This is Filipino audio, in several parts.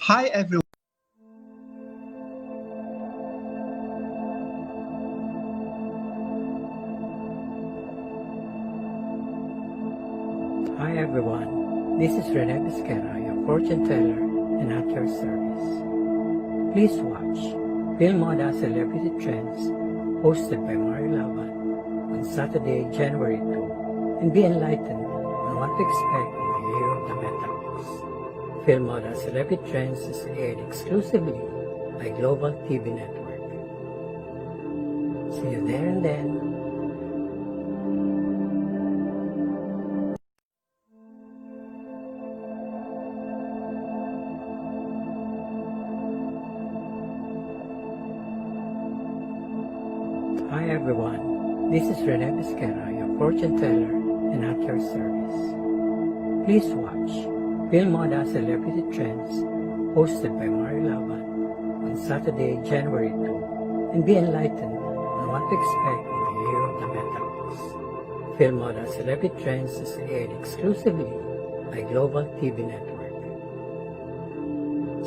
Hi everyone. Hi everyone, this is Rene Bisquera, your fortune teller and at your service. Please watch Philmoda Celebrity Trends hosted by Mario Laban on Saturday, January 2 and be enlightened on what to expect in the year of the Metaverse. Philmoda Celebrity Trends is aired exclusively by Global TV Network. See you there and then. Hi everyone, this is Rene Bisquera, your fortune teller and at your service. Please watch Philmoda Celebrity Trends hosted by Mario Laban on Saturday, January 2 and be enlightened on what to expect in the year of the Metaverse. Philmoda Celebrity Trends is aired exclusively by Global TV Network.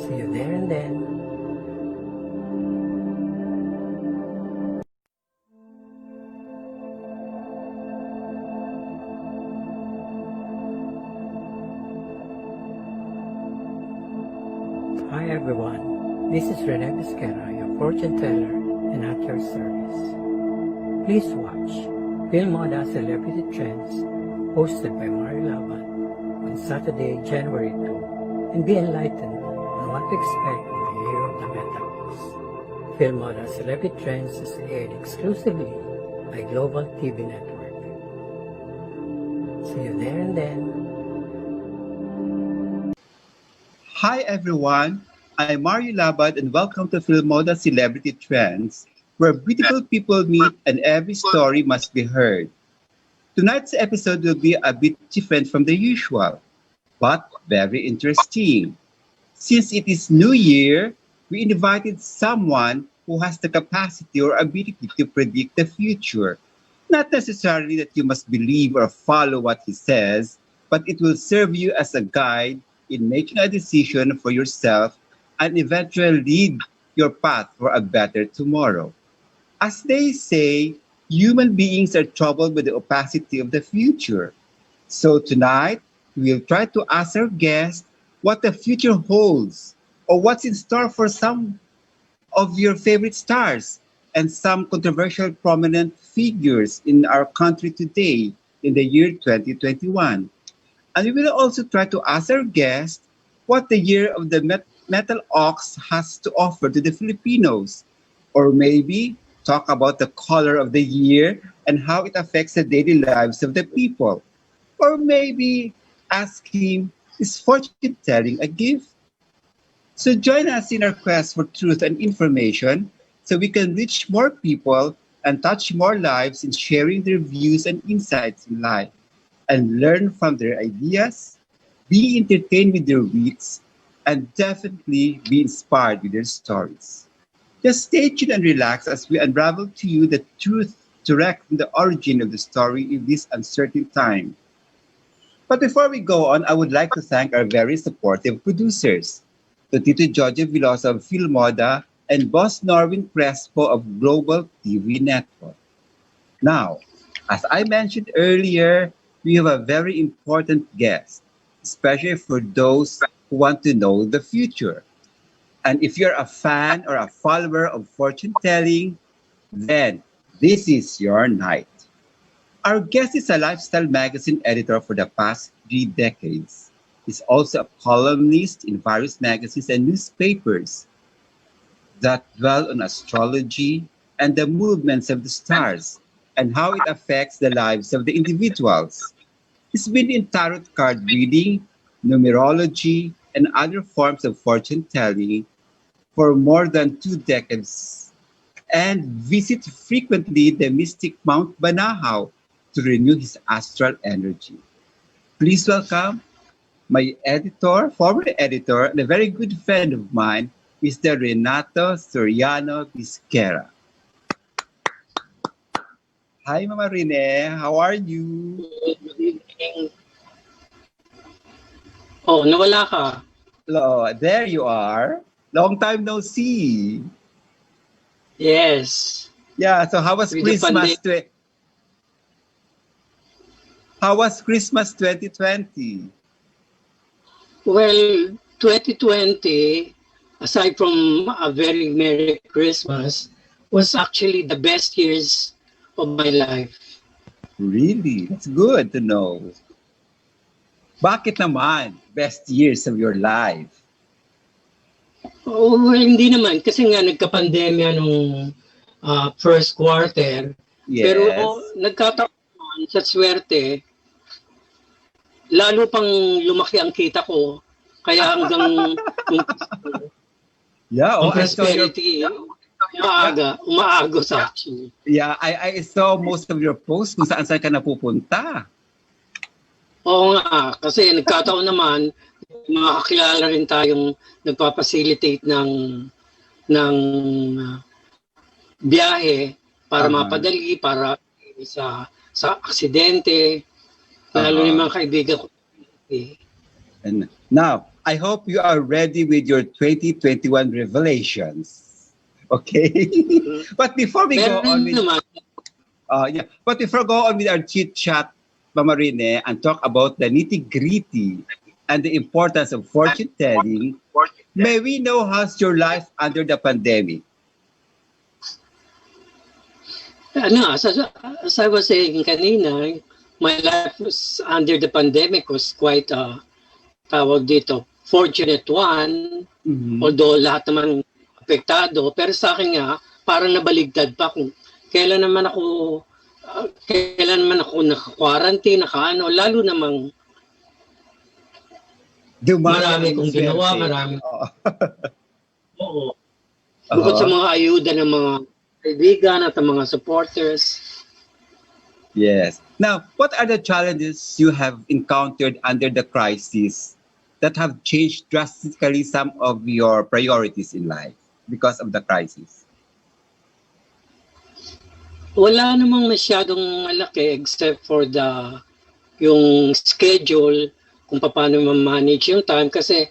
See you there and then. Hi everyone, this is Rene Bisquera, your fortune teller and at your service. Please watch Philmoda Celebrity Trends hosted by Mario Laban on Saturday, January 2 and be enlightened on what to expect in the year of the Metaverse. Philmoda Celebrity Trends is aired exclusively by Global TV Network. See you there and then. Hi everyone. I'm Mario Laban and welcome to Philmoda Celebrity Trends, where beautiful people meet and every story must be heard. Tonight's episode will be a bit different from the usual, but very interesting. Since it is New Year, we invited someone who has the capacity or ability to predict the future. Not necessarily that you must believe or follow what he says, but it will serve you as a guide in making a decision for yourself and eventually lead your path for a better tomorrow. As they say, human beings are troubled with the opacity of the future. So tonight, we'll try to ask our guest what the future holds or what's in store for some of your favorite stars and some controversial prominent figures in our country today in the year 2021. And we will also try to ask our guest what the year of the metal ox has to offer to the Filipinos, or maybe talk about the color of the year and how it affects the daily lives of the people. Or maybe ask him, is fortune telling a gift? So join us in our quest for truth and information so we can reach more people and touch more lives in sharing their views and insights in life and learn from their ideas, be entertained with their wits, and definitely be inspired with their stories. Just stay tuned and relax as we unravel to you the truth direct from the origin of the story in this uncertain time. But before we go on, I would like to thank our very supportive producers, to Tito Jojo Vilosa of Philmoda and Boss Norwin Crespo of Global TV Network. Now, as I mentioned earlier, we have a very important guest, especially for those who want to know the future. And if you're a fan or a follower of fortune telling, then this is your night. Our guest is a lifestyle magazine editor for the past 3 decades. He's also a columnist in various magazines and newspapers that dwell on astrology and the movements of the stars and how it affects the lives of the individuals. He's been in tarot card reading, numerology, and other forms of fortune telling for more than 2 decades and visits frequently the mystic Mount Banahaw to renew his astral energy. Please welcome my editor, former editor, and a very good friend of mine, Mr. Renato Soriano Bisquera. Hi, Mama Rene. How are you? Good evening. Oh, nawala ka. There you are. Long time no see. Yes. Yeah, so how was With the Christmas? pandemic. How was Christmas 2020? Well, 2020, aside from a very Merry Christmas, was actually the best years of my life. Really? That's good to know. Bakit naman? Best years of your life. Oh, well, hindi naman. Kasi nga nagka-pandemya nung first quarter. Pero Yes. nagkataon sa swerte, lalo pang lumaki ang kita ko. Kaya hanggang Yeah, ang I saw your prosperity, umaagos actually. Yeah, I saw most of your posts kung saan ka napupunta. Oo nga, kasi nagkataon naman, makakilala rin tayong nagpapacilitate ng biyahe para mapadali, para sa aksidente, lalo na yung mga kaibigan ko. And now, I hope you are ready with your 2021 revelations. Okay? But before we go on with but before go on with our chit chat, Mama Rene, and talk about the nitty-gritty and the importance of fortune telling, may we know how's your life under the pandemic? As I was saying kanina, my life was under the pandemic was quite tawag dito, fortunate one, although lahat naman apektado, pero sa akin nga, parang nabaligtad pa kung kailan naman ako naka-quarantine, lalo namang marami kong ginawa, marami. Oo. Bukod sa mga ayuda ng mga kaibigan at ang mga supporters. Yes. Now, what are the challenges you have encountered under the crisis that have changed drastically some of your priorities in life because of the crisis? Wala namang masyadong malaki except for yung schedule, kung paano ma-manage yung time. Kasi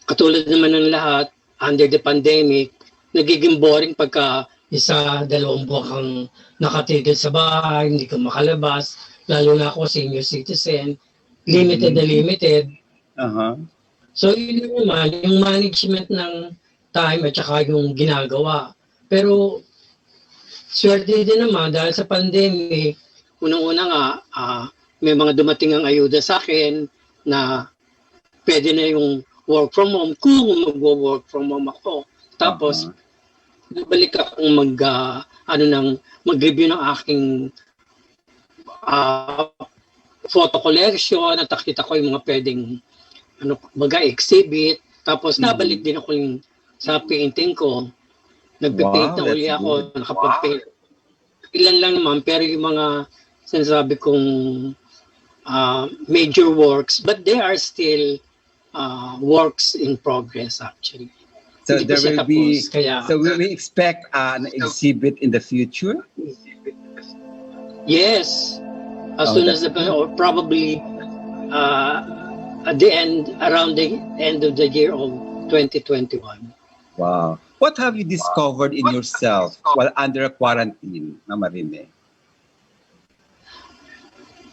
katulad naman ng lahat, under the pandemic, nagiging boring pagka dalawang buwan kang nakatigil sa bahay, hindi ka makalabas, lalo na ako senior citizen, limited na limited. So yun naman, yung management ng time at saka yung ginagawa. Pero swerte din naman dahil sa pandemic, unang-una nga, may mga dumating ang ayuda sa akin na pwede na yung work from home kung mag-work from home ako. Tapos, nabalik akong mag-review ng aking photo collection at nakita ko yung mga pwedeng exhibit. Tapos, nabalik din ako sa painting ko. Nagpe-paint na uli ako, nakapag-paint. Ilan lang naman, pero yung mga sinasabi kong major works, but they are still works in progress actually. So there will be, so will we expect an exhibit in the future? Yes, as soon as or probably around the end of the year of 2021. Wow. What have you discovered in yourself while under quarantine, Mama Rene?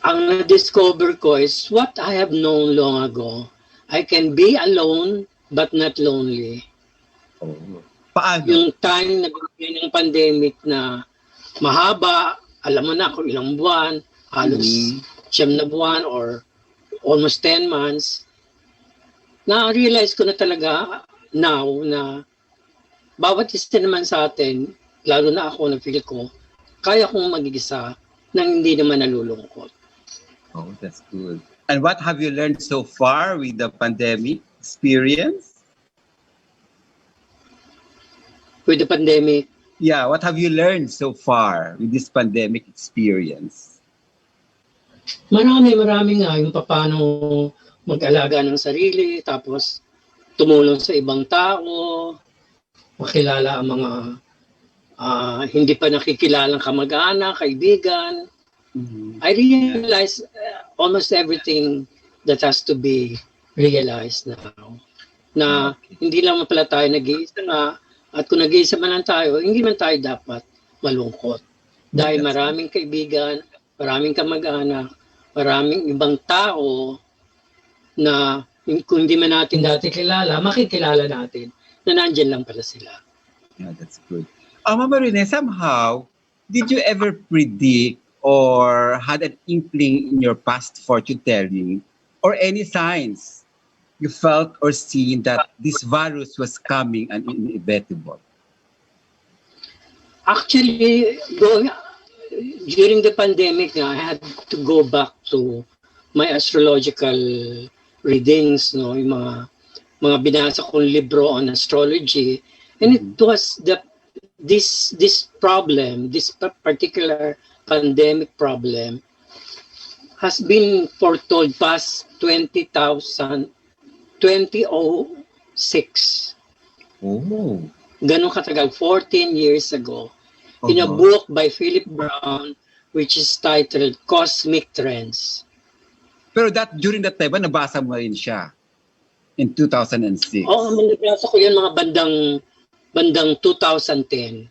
Ang na-discover ko is what I have known long ago. I can be alone but not lonely. Paano? Yung time na ng pandemic na mahaba, alam mo na kung ilang buwan, halos 9 na buwan or almost 10 months, na-realize ko na talaga now na bawat isa naman sa atin, lalo na ako na feel ko, kaya kong mag-isa nang hindi naman nalulungkot. Oh, that's good. And what have you learned so far with the pandemic experience? With the pandemic? Yeah, what have you learned so far with this pandemic experience? Marami nga yung paano mag-alaga ng sarili, tapos tumulong sa ibang tao, makilala ang mga hindi pa nakikilalang kamag-anak, kaibigan. I realized almost everything that has to be realize now na Okay. hindi lang pala tayo nag-iisa nga, at kung nag-iisa man lang tayo, hindi man tayo dapat malungkot. Dahil That's good. maraming kaibigan, maraming kamag-anak, maraming ibang tao na kung hindi man natin dati kilala, makikilala natin na nandyan lang pala sila. Yeah, that's good. Mama Rene, somehow, did you ever predict or had an inkling in your past fortune telling or any signs you felt or seen that this virus was coming and inevitable? Actually, during the pandemic, I had to go back to my astrological readings, no, yung mga binasa kong libro on astrology, and it was this problem, this particular pandemic problem, has been foretold past 2006. Oh. Ganun katagal, 14 years ago. In a Uh-huh. book by Philip Brown, which is titled Cosmic Trends. Pero during that time, nabasa mo rin siya in 2006. Nabasa ko yan mga bandang 2010.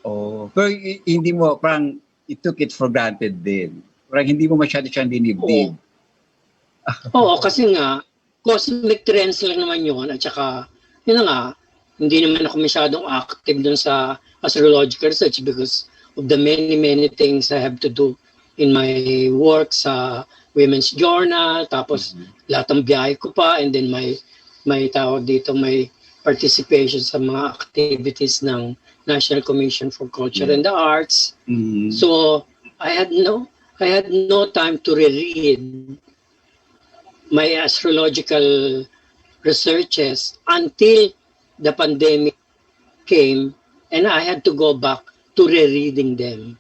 Oh. Pero hindi mo, parang you took it for granted din. Parang hindi mo masyado siyang dinibdib. Oo, kasi nga, cosmic trends lang naman yun. At saka, yun na nga, hindi naman ako masyadong active dun sa astrological research because of the many things I have to do in my work sa Women's Journal, tapos lahat ng biyahe ko pa, and then may tawag dito, may participation sa mga activities ng National Commission for Culture and the Arts. Mm-hmm. So, I had no time to reread my astrological researches until the pandemic came and I had to go back to rereading them.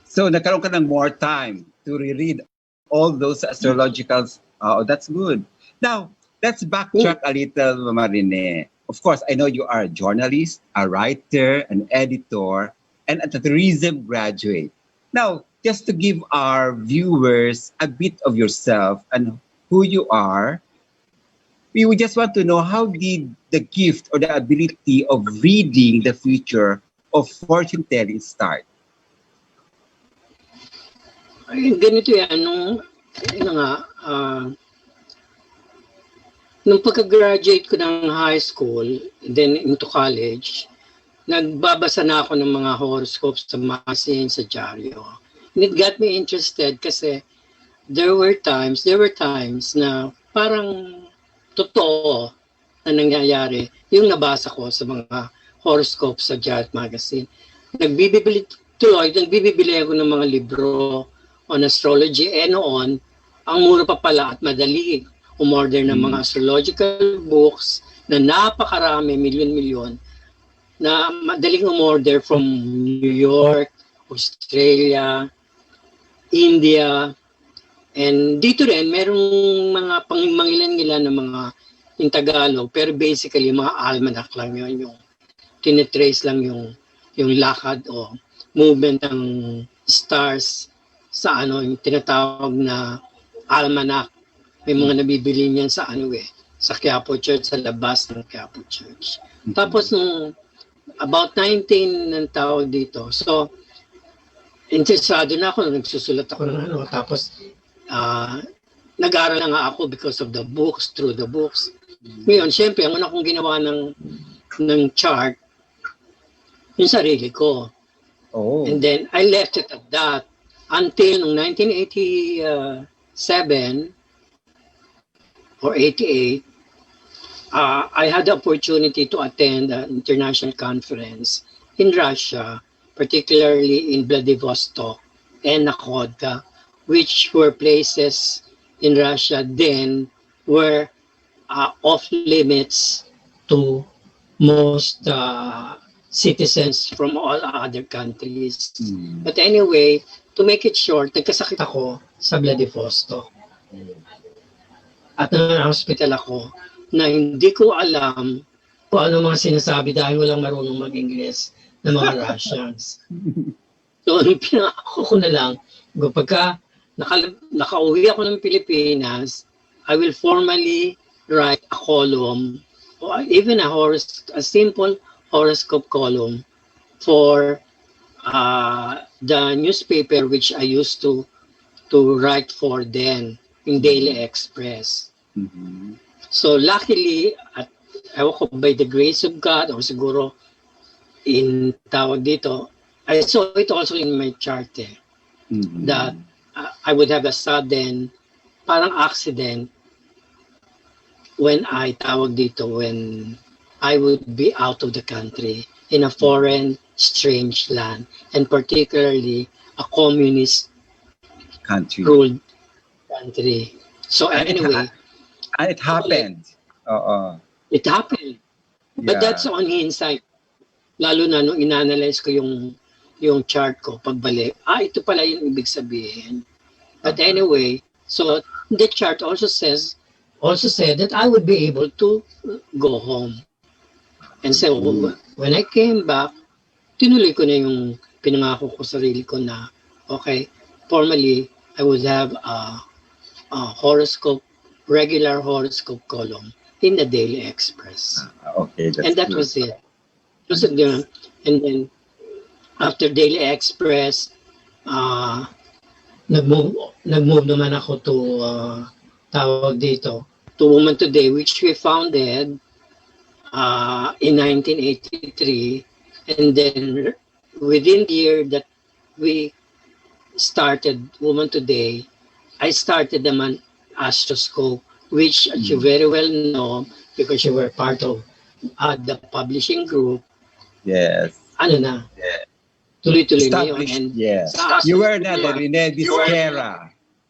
So, nagkaroon ka ng more time to reread all those astrologicals. Oh, that's good. Now, let's backtrack a little, Mama Rene. Of course, I know you are a journalist, a writer, an editor, and a tourism graduate. Now, just to give our viewers a bit of yourself and who you are, we would just want to know, how did the gift or the ability of reading the future of fortune telling start? Ay, ganito yan, nung pagka-graduate ko ng high school, then into college, nagbabasa na ako ng mga horoscopes sa magazine, sa dyaryo. And it got me interested kasi there were times na parang totoo na nangyayari yung nabasa ko sa mga horoscopes sa dyaryo magazine. Nagbibili ako ng mga libro on astrology, noon, ang mura pa pala at madali umorder ng mga astrological books na napakarami, milyon-milyon, na madaling umorder from New York, Australia, India, and dito rin, merong mga mangilan-ngilan na mga in Tagalog, pero basically, mga almanac lang yun, yung tinitrace lang yung lakad o movement ng stars sa yung tinatawag na almanac. May mga nabibili niyan sa sa Quiapo Church, sa labas ng Quiapo Church. Tapos nung about 19 ng tawag dito, so interesado na ako, nagsusulat ako ng tapos nag-aral na nga ako because of the books, through the books. Ngayon, syempre, ang una kong ginawa ng chart, yung sarili ko. Oh. And then, I left it at that until noong 1987 or 88, I had the opportunity to attend an international conference in Russia, particularly in Vladivostok and Nakhodka, which were places in Russia then were off limits to most citizens from all other countries. But anyway, to make it short, nagkasakit ako sa Vladivostok. At na-hospital ako na hindi ko alam kung ano mga sinasabi dahil walang marunong mag-Ingles na mga Russians. So, pinako ko na lang, pagka nakauwi ako ng Pilipinas, I will formally write a column or even a simple horoscope column for the newspaper which I used to write for then in Daily Express. Mhm. So luckily, at ewan ko, by the grace of God or siguro in tawag dito, I saw it also in my chart that Mhm. I would have a sudden parang accident when I tawag dito, when I would be out of the country in a foreign, strange land, and particularly a communist Country. ruled country. So And anyway, it sulit, happened. Oo. it happened. But that's Yeah. on hindsight. Lalo na nung inanalyze ko yung chart ko pagbalik. Ito pala yung ibig sabihin. But Uh-huh. anyway, so the chart also said that I would be able to go home. And so Good. when I came back, tinuloy ko na yung pinangako ko sarili ko na okay, formally I would have a horoscope, regular horoscope column in the Daily Express. Okay, that's And that good. was it. So, and then after Daily Express, uh, nag-move, nag-move naman ako to tawag dito, to Woman Today, which we founded in 1983. And then within the year that we started Woman Today, I started naman Astroscope, which as you Mm. very well know, because you were part of the publishing group, Yes. ano na, tuloy-tuloy na yun. Established. And Yeah. sa You were Astroscope na the Rene Bisquera.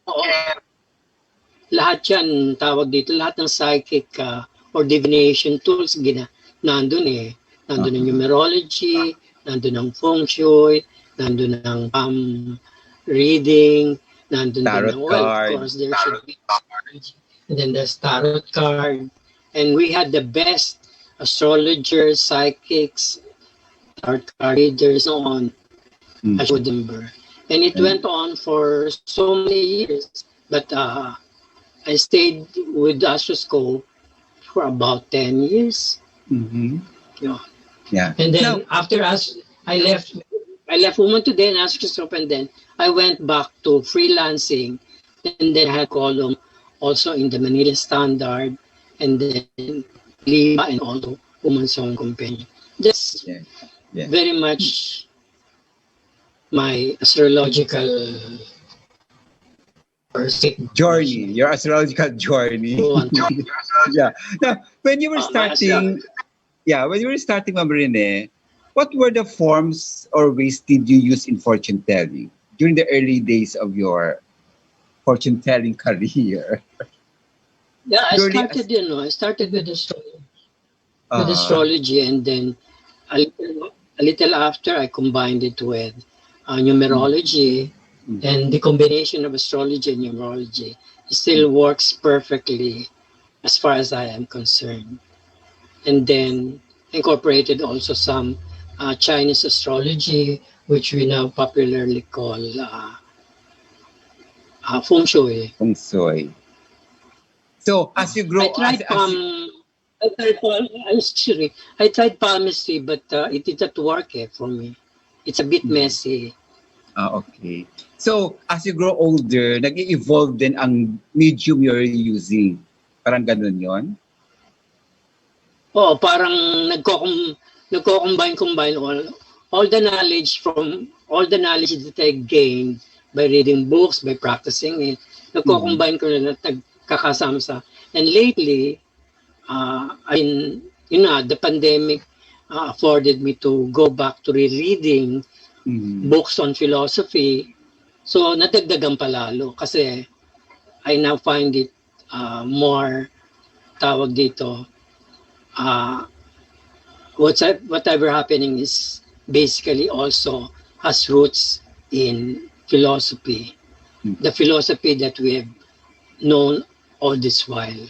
oo, lahat yan, tawag dito, lahat ng psychic or divination tools, nandun Nandun ang Uh-huh. numerology, nandun ang feng shui, nandun ang palm reading, nandun din Tarot ang, well, of card. course, there should be, and then there's tarot card. And we had the best astrologers, psychics, tarot card readers, so on. Mm. I should remember. And it And- went on for so many years. But I stayed with Astroscope for about 10 years. Mhm. Yeah. Yeah. And then Now, after I left Woman Today and Astroscope, and then I went back to freelancing. And then I had column also in the Manila Standard, and then Liba and also Woman's Song Companion. That's yeah. Yeah. very much my astrological Journey, your astrological journey. Yeah. Now, when you were starting, Ma'am Rene, what were the forms or ways did you use in fortune telling during the early days of your fortune telling career? Yeah, Purely I started with uh, astrology, and then a little after I combined it with numerology, and the combination of astrology and numerology still works perfectly as far as I am concerned. And then incorporated also some Chinese astrology, which we now popularly call feng shui. feng shui. So as you grow, I tried palmistry, but it did not work for me. It's a bit messy. Okay. So as you grow older, nag-evolve din ang medium you're using. Parang ganun yon. Oh, parang nagko-combine all the knowledge that I gained by reading books, by practicing it. Nagko-combine ko na nagkakasama sa. And lately, the pandemic afforded me to go back to rereading books on philosophy. So, nadagdagan pa lalo kasi I now find it more, tawag dito, whatever happening is basically also has roots in philosophy. The philosophy that we have known all this while.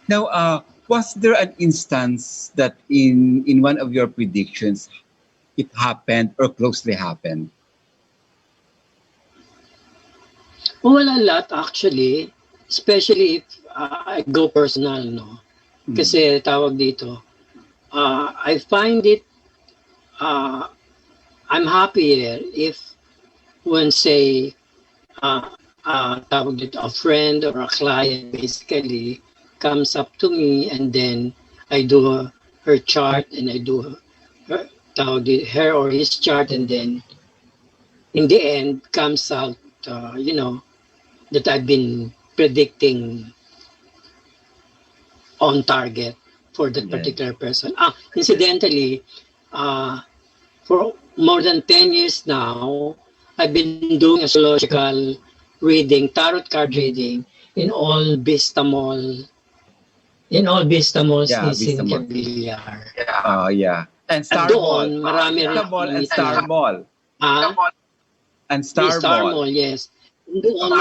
Now, was there an instance that in one of your predictions it happened or closely happened? Well, a lot actually, especially if I go personal, no? Kasi tawag dito, I find it, I'm happier if when say, tawag dito, a friend or a client basically comes up to me and then I do her chart and I do her, tawag dito, her or his chart, and then in the end comes out, that I've been predicting on target for that particular person. Incidentally, for more than 10 years now, I've been doing astrological reading, tarot card reading in all Vista Mall, Vista in Mall. Villar. Yeah. And At Star Mall. doon, marami rin Vista Mall and Star Mall. And Star Star Mall. Mall, yes. Doon,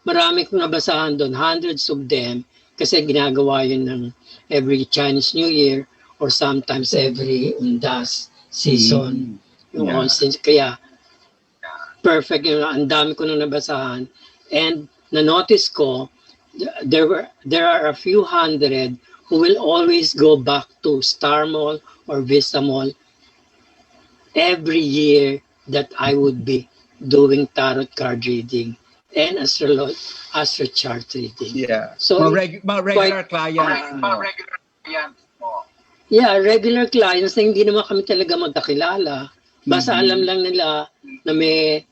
marami kong nabasahan doon, hundreds of them, kasi ginagawa yun ng every Chinese New Year or sometimes every Undas season. Yung all since, kaya perfect yun. Ang dami ko nang nabasahan. And na-notice ko, there are a few hundred who will always go back to Star Mall or Vista Mall every year that I would be doing tarot card reading and astro chart reading. Yeah. So mga regular clients mo. Yeah, regular clients na hindi naman kami talaga magkakilala. Basta alam lang nila na may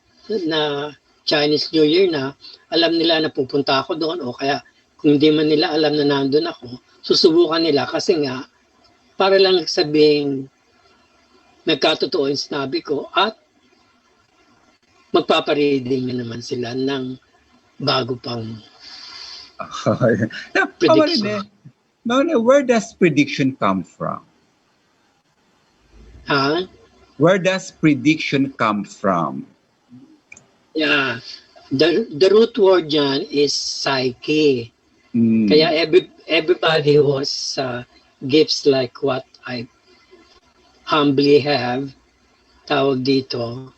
na Chinese New Year na, alam nila na pupunta ako doon, o kaya kung hindi man nila alam na nandun ako, susubukan nila kasi nga para lang sabing nagkatotoo yung sinabi ko at magpapareading na naman sila ng bago pang prediction. Where does prediction come from? Huh? Where does prediction come from? Yeah. The root word dyan is psyche. Kaya everybody who has gifts like what I humbly have, tawag dito,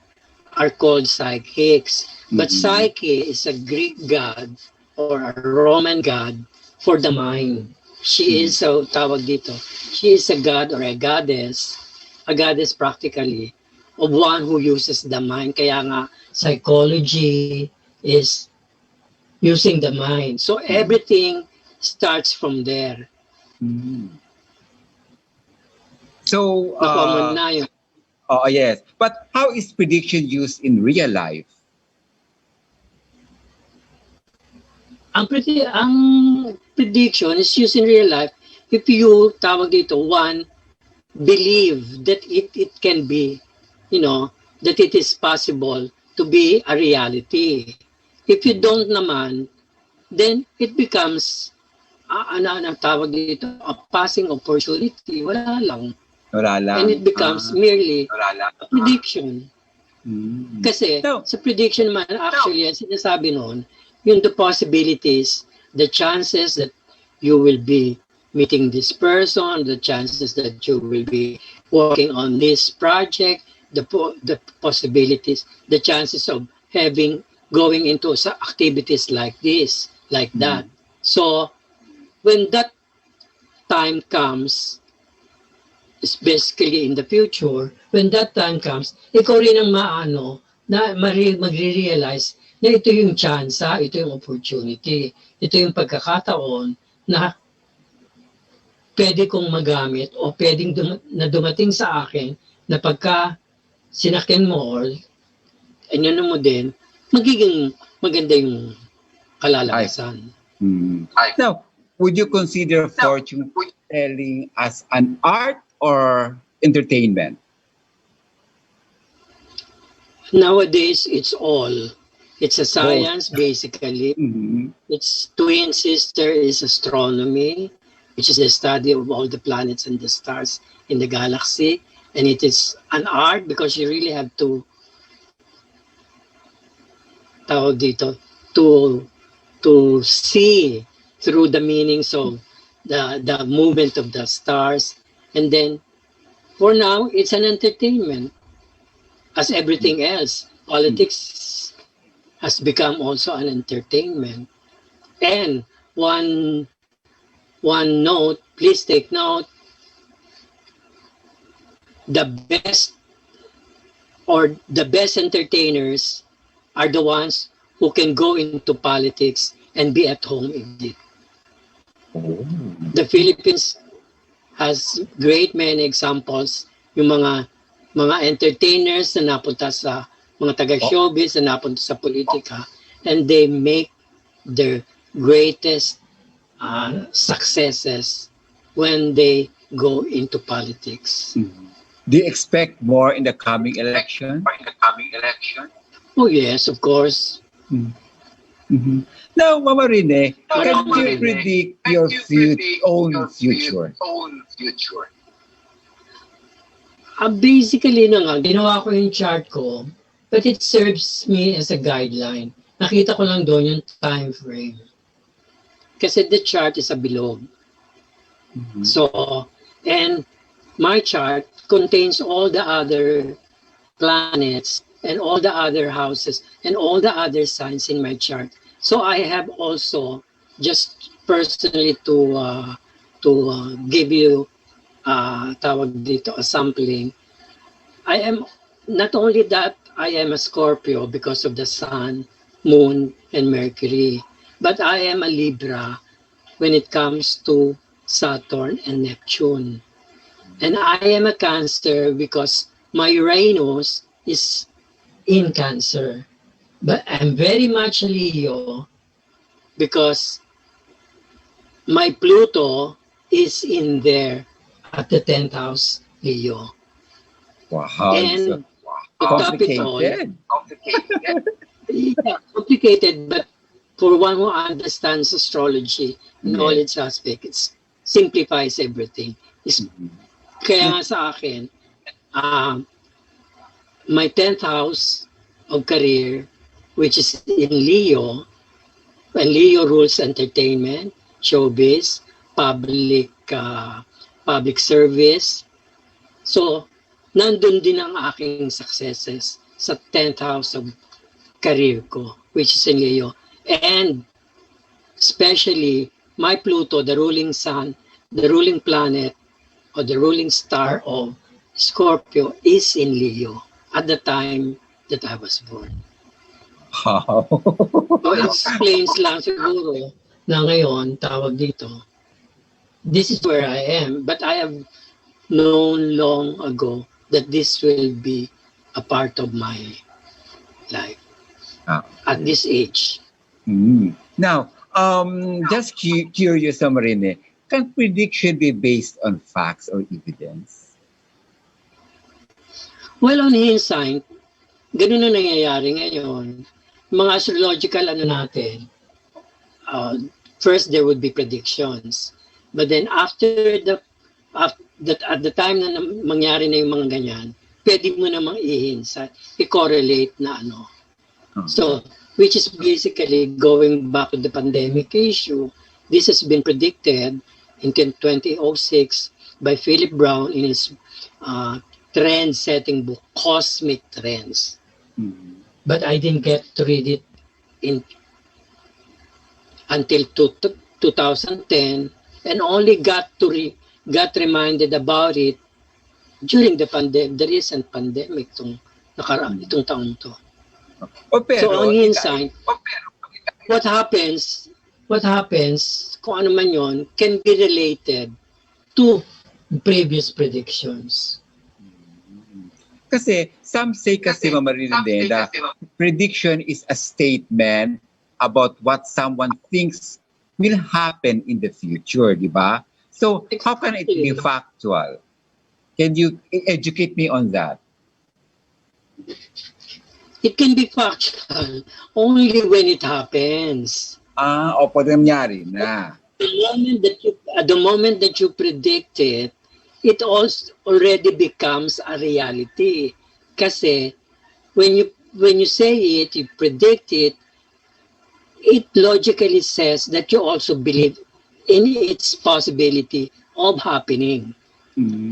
are called psychics. But Psyche is a Greek god or a Roman god for the mind. She is, so tawag dito, she is a god or a goddess practically, of one who uses the mind. Kaya nga, psychology is using the mind. So everything starts from there. So, yes. But how is prediction used in real life? Ang prediction is used in real life if you, tawag dito, one, believe that it can be, that it is possible to be a reality. If you don't naman, then it becomes, tawag dito, a passing opportunity. Wala lang. And it becomes merely a prediction. Kasi sa prediction man, actually, sinasabi noon, the possibilities, the chances that you will be meeting this person, the chances that you will be working on this project, the possibilities, the chances of going into activities like this, like that. So, when that time comes, basically in the future, when that time comes, ikaw rin ang magre-realize na ito yung chance, ito yung opportunity, ito yung pagkakataon na pwede kong magamit o pwedeng dumating sa akin na pagka sinakyan mo or mo din, magiging maganda yung kalalabasan. Now, would you consider fortune telling as an art or entertainment? Nowadays, it's all. It's a science, basically. Its twin sister is astronomy, which is the study of all the planets and the stars in the galaxy. And it is an art because you really have to, tawag dito, to see through the meanings of the movement of the stars. And then, for now, it's an entertainment. As everything else, politics has become also an entertainment. And one note, please take note. The best entertainers are the ones who can go into politics and be at home in it. The Philippines has great many examples, yung mga entertainers na napunta sa mga taga-showbiz na napunta sa politika, and they make their greatest successes when they go into politics. Do you expect more in the coming election? Oh yes, of course. Now, Mama Rene, can you predict your own future? Basically na nga, ginawa ko yung chart ko, but it serves me as a guideline. Nakita ko lang doon yung time frame. Kasi the chart is a bilog. So, and my chart contains all the other planets and all the other houses and all the other signs in my chart. So I have also, just personally to give you tawag dito, a sampling. I am, not only that, I am a Scorpio because of the Sun, Moon, and Mercury. But I am a Libra when it comes to Saturn and Neptune. And I am a Cancer because my Uranus is in Cancer. But I'm very much Leo because my Pluto is in there at the 10th house, Leo. Wow, And complicated. Yeah, complicated, but for one who understands astrology in all its aspects, it simplifies everything. Kaya nga sa akin, my 10th house of career, which is in Leo, and Leo rules entertainment, showbiz, public service. So, nandun din ang aking successes sa 10th house of career ko, which is in Leo. And especially my Pluto, the ruling sun, the ruling planet, or the ruling star of Scorpio is in Leo at the time that I was born. Wow. So it explains lang siguro na ngayon, tawag dito, this is where I am, but I have known long ago that this will be a part of my life at this age. Now, just curious, Marine, can prediction be based on facts or evidence? Well, on hindsight, ganun na nangyayari ngayon. Mga astrological natin, first there would be predictions. But then after at the time na mangyari na yung mga ganyan, pwede mo namang i-correlate na ano. So, which is basically going back to the pandemic issue. This has been predicted in 2006 by Philip Brown in his trend-setting book, Cosmic Trends. But I didn't get to read it until 2010 and only got reminded about it during the recent pandemic itong taong to. So on hindsight, what happens, kung ano man yon, can be related to previous predictions. Kasi some say kasi, Mama Rene, that prediction is a statement about what someone thinks will happen in the future, di ba? So how can it be factual? Can you educate me on that? It can be factual only when it happens. Opo, nangyari na. The moment that you predict it, it also already becomes a reality. Kasi when you say it, you predict it, it logically says that you also believe in its possibility of happening.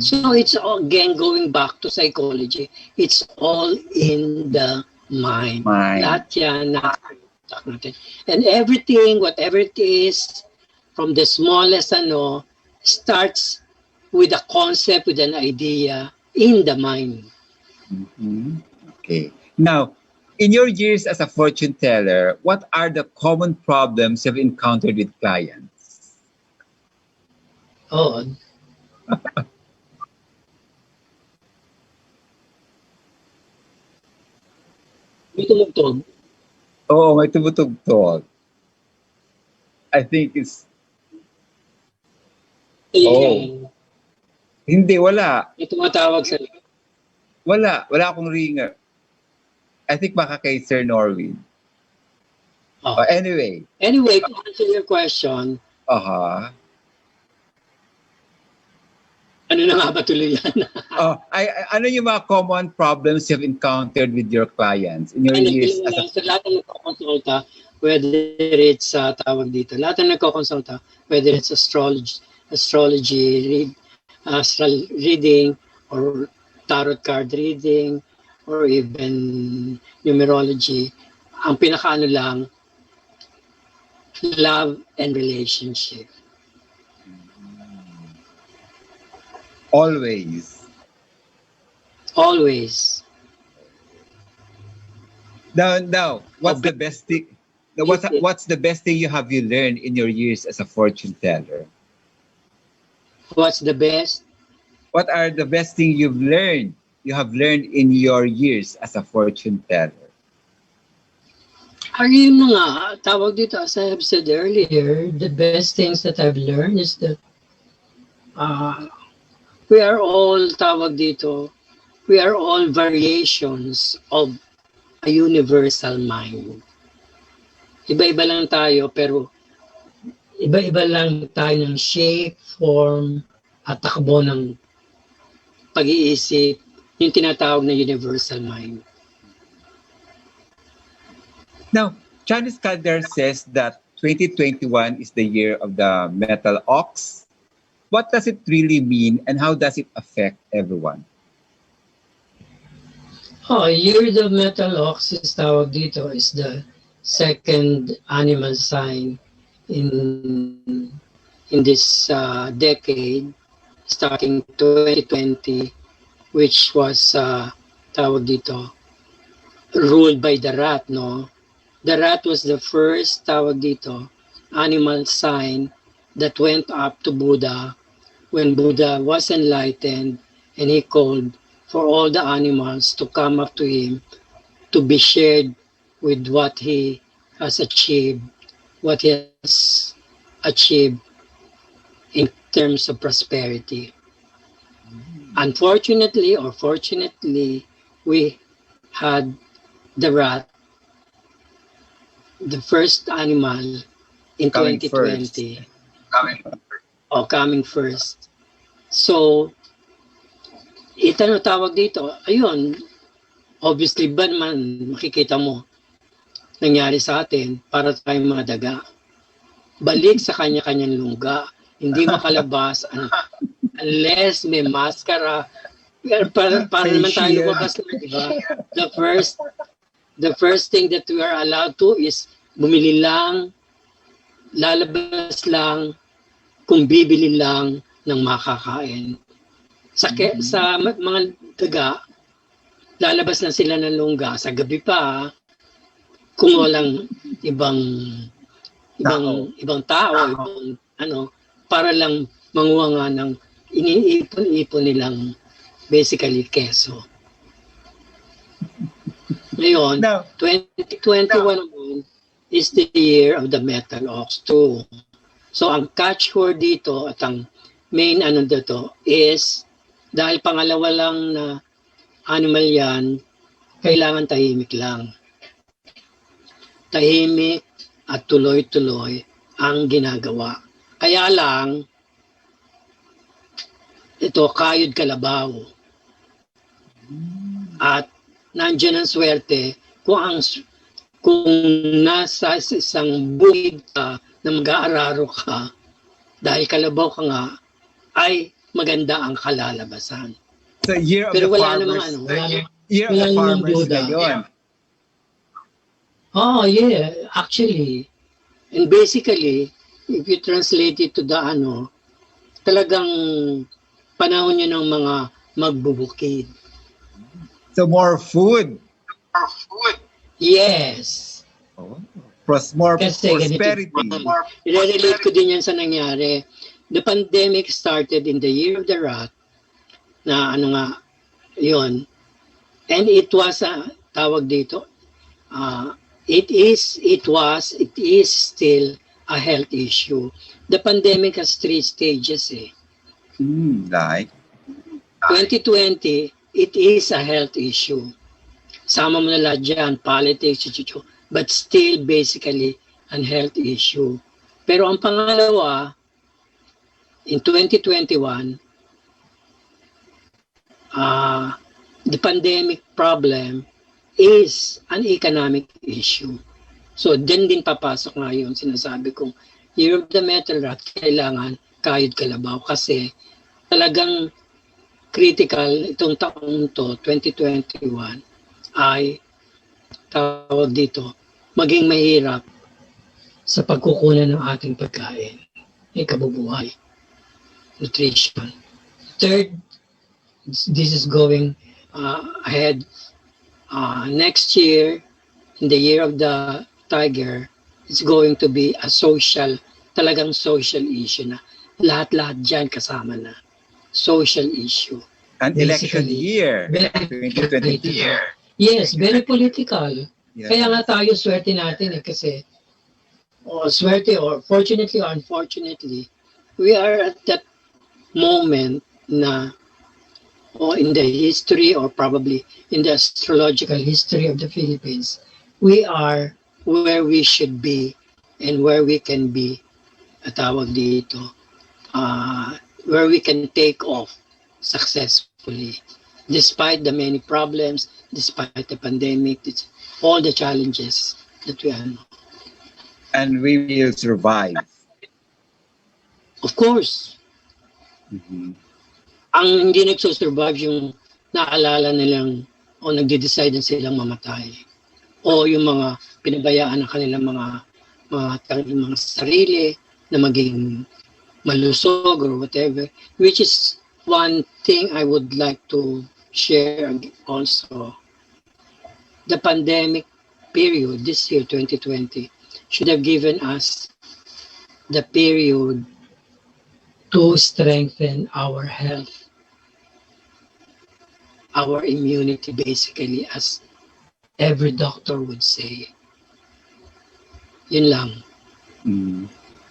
So it's again going back to psychology. It's all in the mind. Lahat yan natin. And everything, whatever it is, from the smallest starts with a concept, with an idea in the mind. Mhm. Okay. Now, in your years as a fortune teller, what are the common problems you've encountered with clients? Oh, may tumugtog. Oo, may tumutugtog. I think it's, oh, Ayan. hindi, wala. May tumatawag sa... Wala akong ringer. I think baka kay Sir Norwin. Oh. Anyway, Anyway, to answer your question, aha. ano na nga ba tuloy yan? Ano yung mga common problems you've encountered with your clients in your years as a... Sa lahat ng nagkoconsulta, whether it's tawag dito, lahat ng nagkoconsulta, whether it's astrology, astral reading, or tarot card reading, or even numerology, ang pinakaano lang, love and relationship. Always. Always. Now, what's the best thing? What's the best thing you learned in your years as a fortune teller? What's the best? What are the best thing you have learned in your years as a fortune teller? Yun na nga, tawag dito, as I have said earlier, the best things that I've learned is that we are all, tawag dito, we are all variations of a universal mind. Iba-iba lang tayo, pero iba-iba lang tayo ng shape, form, at takbo ng pag-iisip, yung tinatawag na universal mind. Now, Chinese calendar says that 2021 is the year of the metal ox. What does it really mean and how does it affect everyone? Year of metal ox is tawag dito is the second animal sign in this decade, starting 2020, which was tawag dito, ruled by the rat, no? The rat was the first, tawag dito, animal sign that went up to Buddha when Buddha was enlightened, and he called for all the animals to come up to him to be shared with what he has achieved, what he has achieved in terms of prosperity. Unfortunately or fortunately, we had the rat, the first animal in Coming 2020. Coming first. So, ito tawag dito, ayun, obviously ba naman makikita mo nangyari sa atin para tayong mga daga. Balik sa kanya-kanyang lungga. Hindi makalabas unless may maskara. Para naman tayo lumabas na, di ba? The first thing that we are allowed to is bumili lang, lalabas lang, kung bibili lang ng makakain. Sa mga daga, lalabas na sila ng lungga sa gabi pa, kung walang ibang tao, para lang manguha nga ng iniipon-ipon nilang basically keso. Ngayon, 2021 is the year of the metal ox too. So ang catchword dito at ang main dito is dahil pangalawa lang na animal yan, kailangan tahimik lang. Tahimik at tuloy-tuloy ang ginagawa. Kaya lang, ito, kayod kalabaw. At nandiyan ang swerte kung nasa isang bukid ka na mag-aararo ka, dahil kalabaw ka nga, ay maganda ang kalalabasan. So, year of pero the wala farmers. namang Year of the farmers ngayon. Yeah, actually. And basically, if you translate it to the talagang panahon yun ng mga magbubukid. So more food. Yes. Oh. More Kasi prosperity. I-relate ko din yan sa nangyari. The pandemic started in the year of the rat na yun. And it was tawag dito, it is still a health issue. The pandemic has 3 stages Like? 2020, it is a health issue. Sama mo na lahat dyan, politics, but still basically an health issue. Pero ang pangalawa, in 2021, the pandemic problem is an economic issue. So, din papasok nga yun, sinasabi kong Year of the Metal Rat, kailangan kayod kalabaw kasi talagang critical itong taong to, 2021, ay tawag dito, maging mahirap sa pagkukunan ng ating pagkain, kabubuhay, nutrition. Third, this is going ahead. Next year, in the year of the tiger, it's going to be a talagang social issue na. Lahat-lahat dyan kasama na. Social issue. An election year. 2022. Yes, very political. Yeah. Kaya nga tayo swerte natin kasi swerte or fortunately or unfortunately, we are at that moment na in the history or probably in the astrological history of the Philippines, we are where we should be and where we can be, tawag dito, where we can take off successfully. Despite the many problems, despite the pandemic, all the challenges that we have. And we will survive. Of course. Mm-hmm. Ang hindi nagsusurvive yung naalala nilang o nagde-decide na silang mamatay. O yung mga pinabayaan ng kanilang mga sarili na maging malusog or whatever. Which is one thing I would like to share also. The pandemic period, this year, 2020, should have given us the period to strengthen our health, our immunity, basically, as every doctor would say. Yun lang.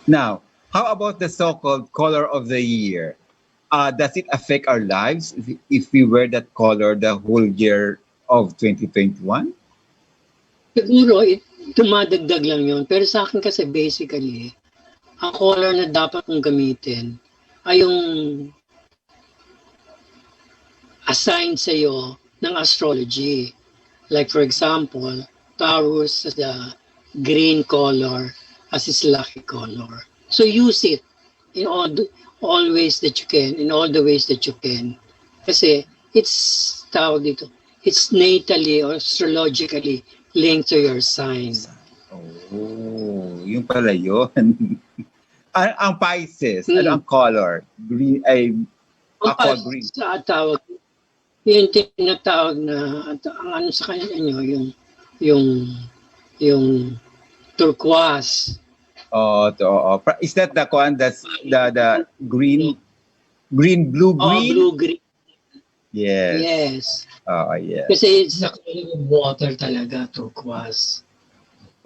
Now, how about the so-called color of the year? Does it affect our lives if we wear that color the whole year of 2021? Siguro, dumadagdag lang yun. Pero sa akin kasi basically, ang color na dapat kong gamitin ay yung assigned sa'yo ng astrology. Like for example, Taurus has the green color as his lucky color. So use it in all ways that you can, in all the ways that you can. Kasi it's natally or astrologically linked to your sign. Oh, yung pala yun. ang Pisces, ano ang color? Green, aqua green. Tawag, yung tinatawag na, ang sa kanya yung turquoise. Is that the one that's the green, blue, green? Blue, green. Yes. Yes. Yes. Kasi it's actually water talaga, turquoise.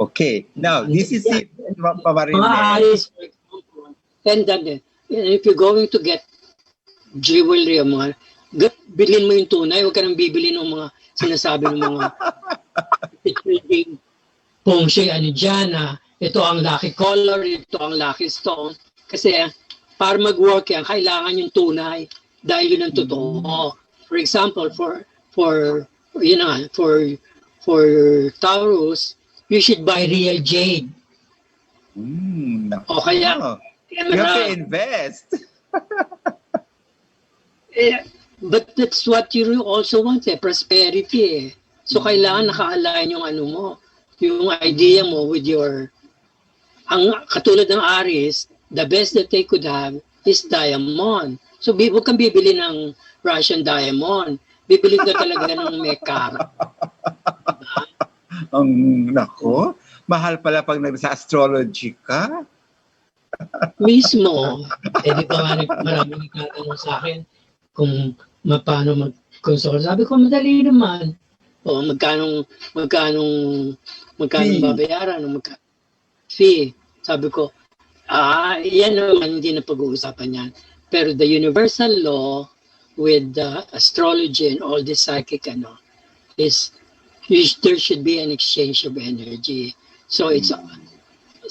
Okay. Now, this is it. Maalis, for example. And then, if you're going to get jewelry o bilhin mo yung tunay, huwag ka nang bibili ng mga sinasabi ng mga feng shui, dyan, ito ang lucky color, ito ang lucky stone. Kasi para mag-work yan, kailangan yung tunay dahil yun ang totoo. For example, for Taurus, you should buy real jade. O kaya, you have to invest. But that's what you also want, prosperity. So kailangan naka-align yung mo, yung idea mo with your ang katulad ng Aries, the best that they could have is diamond. So, huwag kang bibili ng Russian diamond. Bibili ka talaga ng may karat. Ang nako, mahal pala pag sa astrology ka. Mismo, di ba nga maraming nagtatanong sa akin kung paano mag-consult. Sabi ko, madali naman. O, magkano babayaran, fee. Sabi ko, yan naman, hindi na pag-uusapan yan. Pero the universal law with astrology and all this psychic, is there should be an exchange of energy. So it's,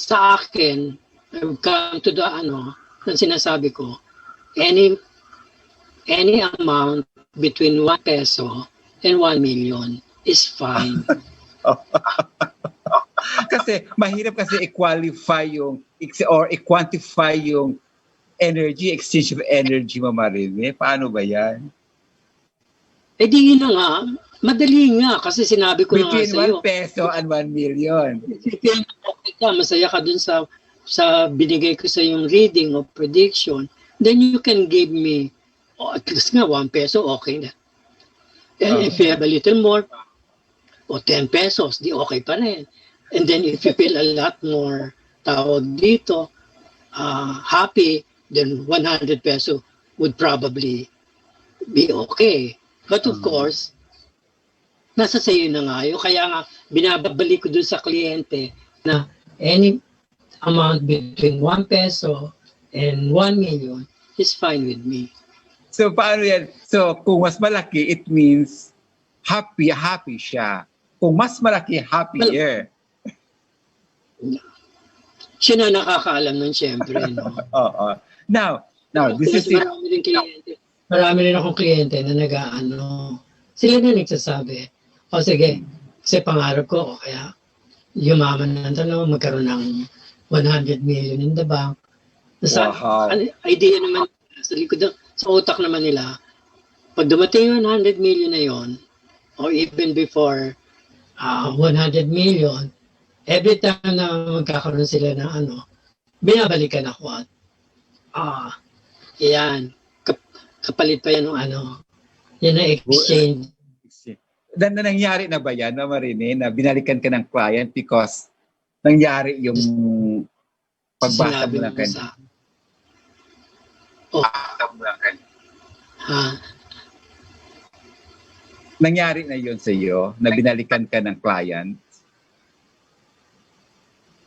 sa akin, I've come to the, ang sinasabi ko, any amount between 1 peso and 1 million is fine. Kasi mahirap kasi i-qualify yung or i-quantify yung energy, exchange of energy, Mama Rene. Paano ba yan? Eh di yun na nga. Madali nga kasi sinabi ko na nga sa iyo. Between 1 peso and 1 million. Masaya ka dun sa binigay ko sa yung reading or prediction. Then you can give me, at least nga 1 peso, okay na. And if you have a little more, o 10 pesos, di okay pa rin. And then if you feel a lot more tawag dito, happy, then 100 peso would probably be okay. But of course, nasa sayo na nga yun. Kaya nga, binabalik ko dun sa kliyente na any amount between 1 peso and 1 million is fine with me. So, paano yan? So, kung mas malaki, it means happy siya. Kung mas malaki, happier. Siya na nakakaalam nun, syempre. No? Oo. Now, this is it. Marami rin akong kliyente na sila na nagsasabi, sige, kasi pangarap ko, kaya yumaman na magkaroon ng 100 million in the bank. Wow. Idea naman, sa likod, sa utak naman nila, pag dumating yung 100 million na yon, or even before 100 million, every time na magkakaroon sila ng binabalikan ako at yan, kapalit pa yan ng yan na exchange. Nangyari na ba yan, Mama Rene, na binalikan ka ng client because nangyari yung pagbasa mo ng kanya? Nangyari na yun sa iyo, na binalikan ka ng client?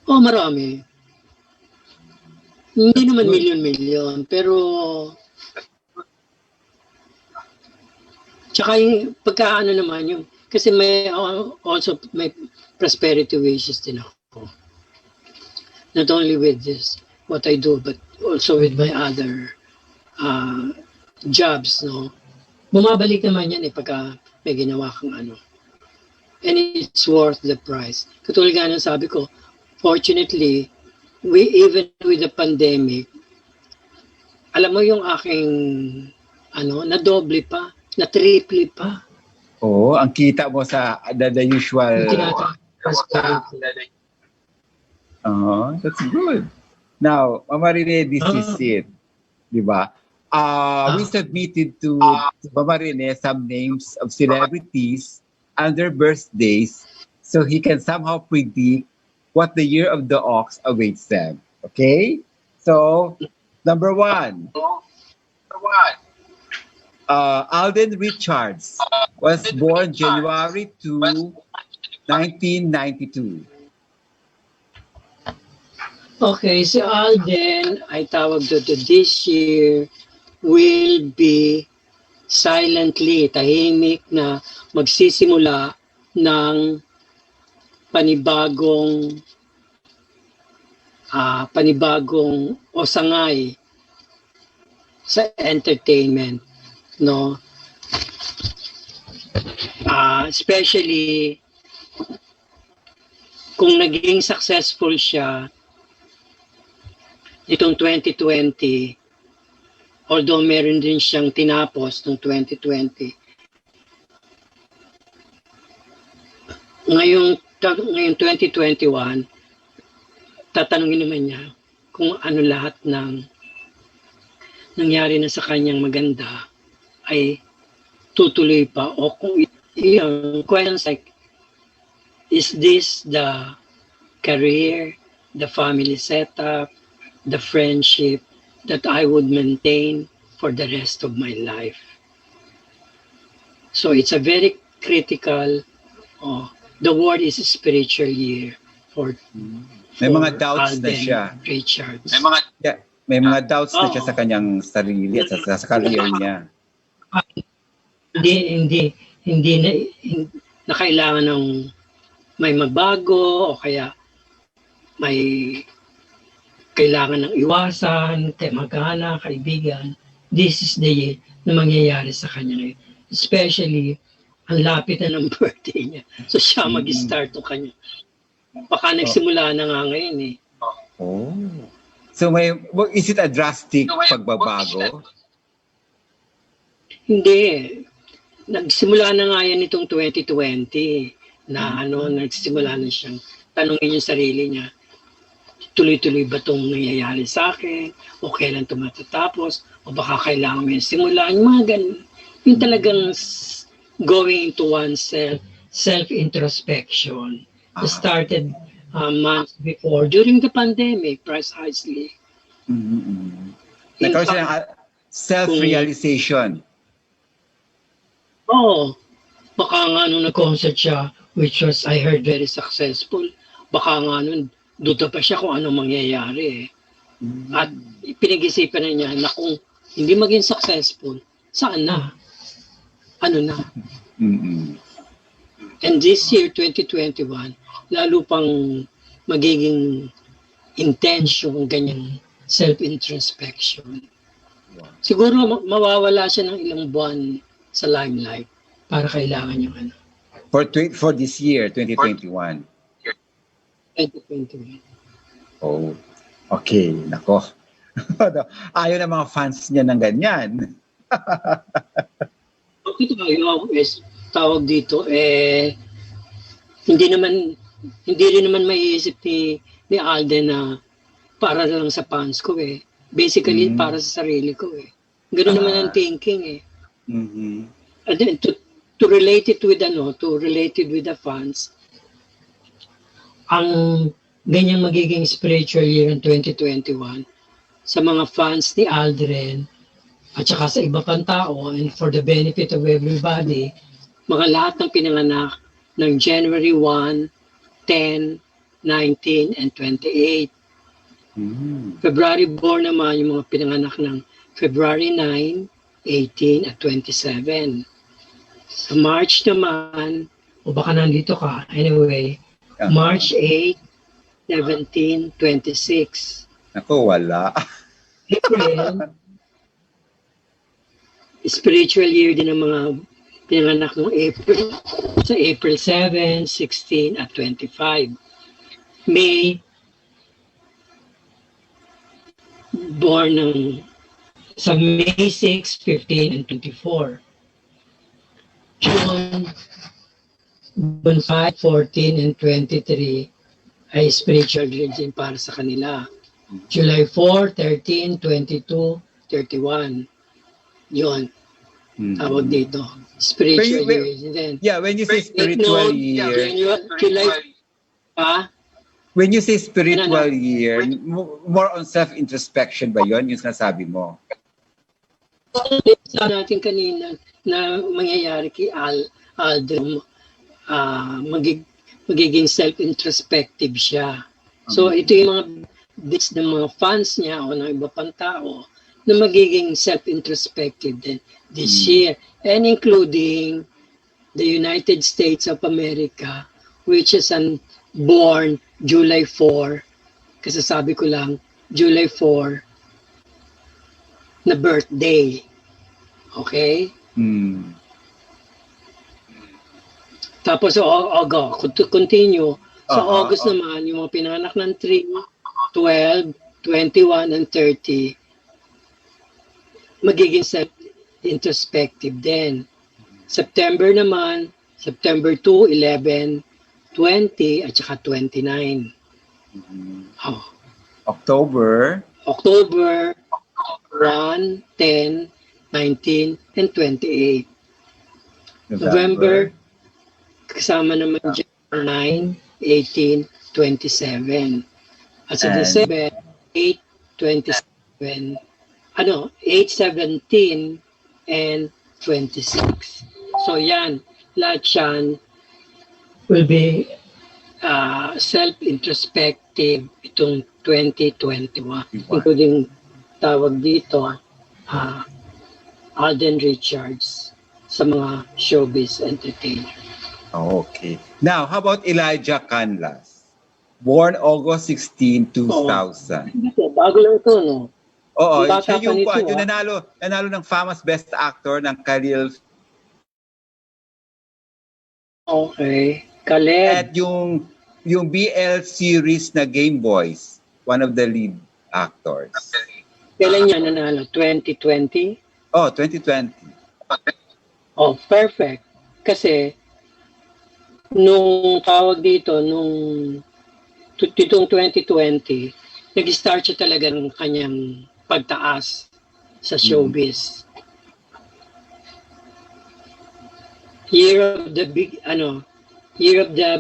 Marami. Hindi naman milyon-milyon, pero tsaka yung pagkaano naman yung, kasi may prosperity wishes din ako. Not only with this, what I do, but also with my other jobs, no? Bumabalik naman yan pagka may ginawa kang And it's worth the price. Katulad nga ng sabi ko, fortunately, even with the pandemic, alam mo yung aking, na-doble pa, na-triple pa. Oo, ang kita mo sa the usual. That's good. Now, Mama Rene, this is it. Diba? We submitted to Mama Rene some names of celebrities and their birthdays so he can somehow predict what the year of the ox awaits them. Okay? So, number 1. Alden Richards was born January 2, 1992. Okay, si Alden ay tawag doon this year will be silently, tahimik na magsisimula ng panibagong o sangay sa entertainment, no? Especially kung naging successful siya itong 2020, although meron din siyang tinapos noong 2020. Ngayong 2021, tatanungin naman niya kung ano lahat ng nangyari na sa kanyang maganda ay tutuloy pa o kung yung questions like, is this the career, the family setup, the friendship that I would maintain for the rest of my life? So it's a very critical, the word is spiritual year for May mga doubts na Alden siya. Richards. May mga doubts na siya Oo. sa kanyang sarili at sa career niya. Hindi na kailangan ng may magbago o kaya may kailangan ng iwasan, mag-anak, kaibigan. This is the year na mangyayari sa kanya ngayon. Especially, ang lapit na ng birthday niya. So siya mag-start o kanya. Baka nagsimula na nga ngayon eh. Oh. So is it a drastic pagbabago? Hindi. Nagsimula na nga yan itong 2020 na nagsimula na siyang tanongin yung sarili niya. Tuloy-tuloy ba itong nangyayari sa akin? O kailan ito matatapos? O baka kailangan mo yung simulan? Yung mga ganun. Yung talagang going into oneself, self-introspection. Started months before, during the pandemic, precisely. Nagkaroon siya ng self-realization. Baka nga nung nag-concert siya, which was, I heard, very successful, baka nga nung duda pa siya kung anong mangyayari. At pinag-isipan na niya na kung hindi maging successful, saan na? Ano na? And this year, 2021, lalo pang magiging intense yung ganyang self-introspection. Siguro mawawala siya ng ilang buwan sa limelight para kailangan yung For this year, 2021. 2021. Oh, okay. Nako. Ayaw ng mga fans niya ng ganyan. Okay tayo, tawag dito, hindi rin naman maiisip ni Alden na para lang sa fans ko eh. Basically, para sa sarili ko eh. Ganun naman ang thinking eh. And then, to relate it with the fans, ang ganyang magiging spiritual year ng 2021 sa mga fans ni Aldrin at saka sa iba pang tao and for the benefit of everybody, mga lahat ng pinanganak ng January 1, 10, 19, and 28. February born naman yung mga pinanganak ng February 9, 18, at 27. Sa March naman, o baka nandito ka, anyway, March 8, 17, 26. Ako, wala. April, spiritual year din ng mga pinanganak ng April. Sa April 7, 16, at 25. May, born sa May 6, 15, and 24. June 5, 14, and 23 ay spiritual year din para sa kanila. July 4, 13, 22, 31. Yun. Tawag dito. Spiritual year din. Yeah, when you say spiritual year, when you say spiritual year, more on self-introspection ba yun, yung sinasabi mo? Sabi natin kanina na mangyayari kay Aldrin, magiging self-introspective siya. So ito yung mga bits ng mga fans niya o ng iba pang tao na magiging self-introspective din this year. And including the United States of America, which is born July 4, kasi sabi ko lang, July 4 na birthday. Okay? Tapos, continue. Sa August naman, yung mga pinanganak ng 3, 12, 21, and 30, magiging self-introspective din. September naman, September 2, 11, 20, at saka 29. Oh, October, October 1, 10, 19, and 28. November, November, kasama naman dyan 9, 18, 27. At sa and December, 8, 27, 8, 17, and 26. So yan, lahat yan will be self-introspective itong 2021, including tawag dito, Alden Richards sa mga showbiz entertainer. okay. Now, how about Elijah Canlas? Born August 16, 2000. Bago lang ito, no? Oo, Bata siya yung, pa nito, yung nanalo ng famous best actor ng Khalil. Okay. Khaled. At yung BL series na Game Boys, one of the lead actors. Kailan niya nanalo? 2020? Oh, 2020. Oh, perfect. Kasi, nung tawag dito, itong 2020, nag-start siya talaga ng kanyang pagtaas sa showbiz. Year of the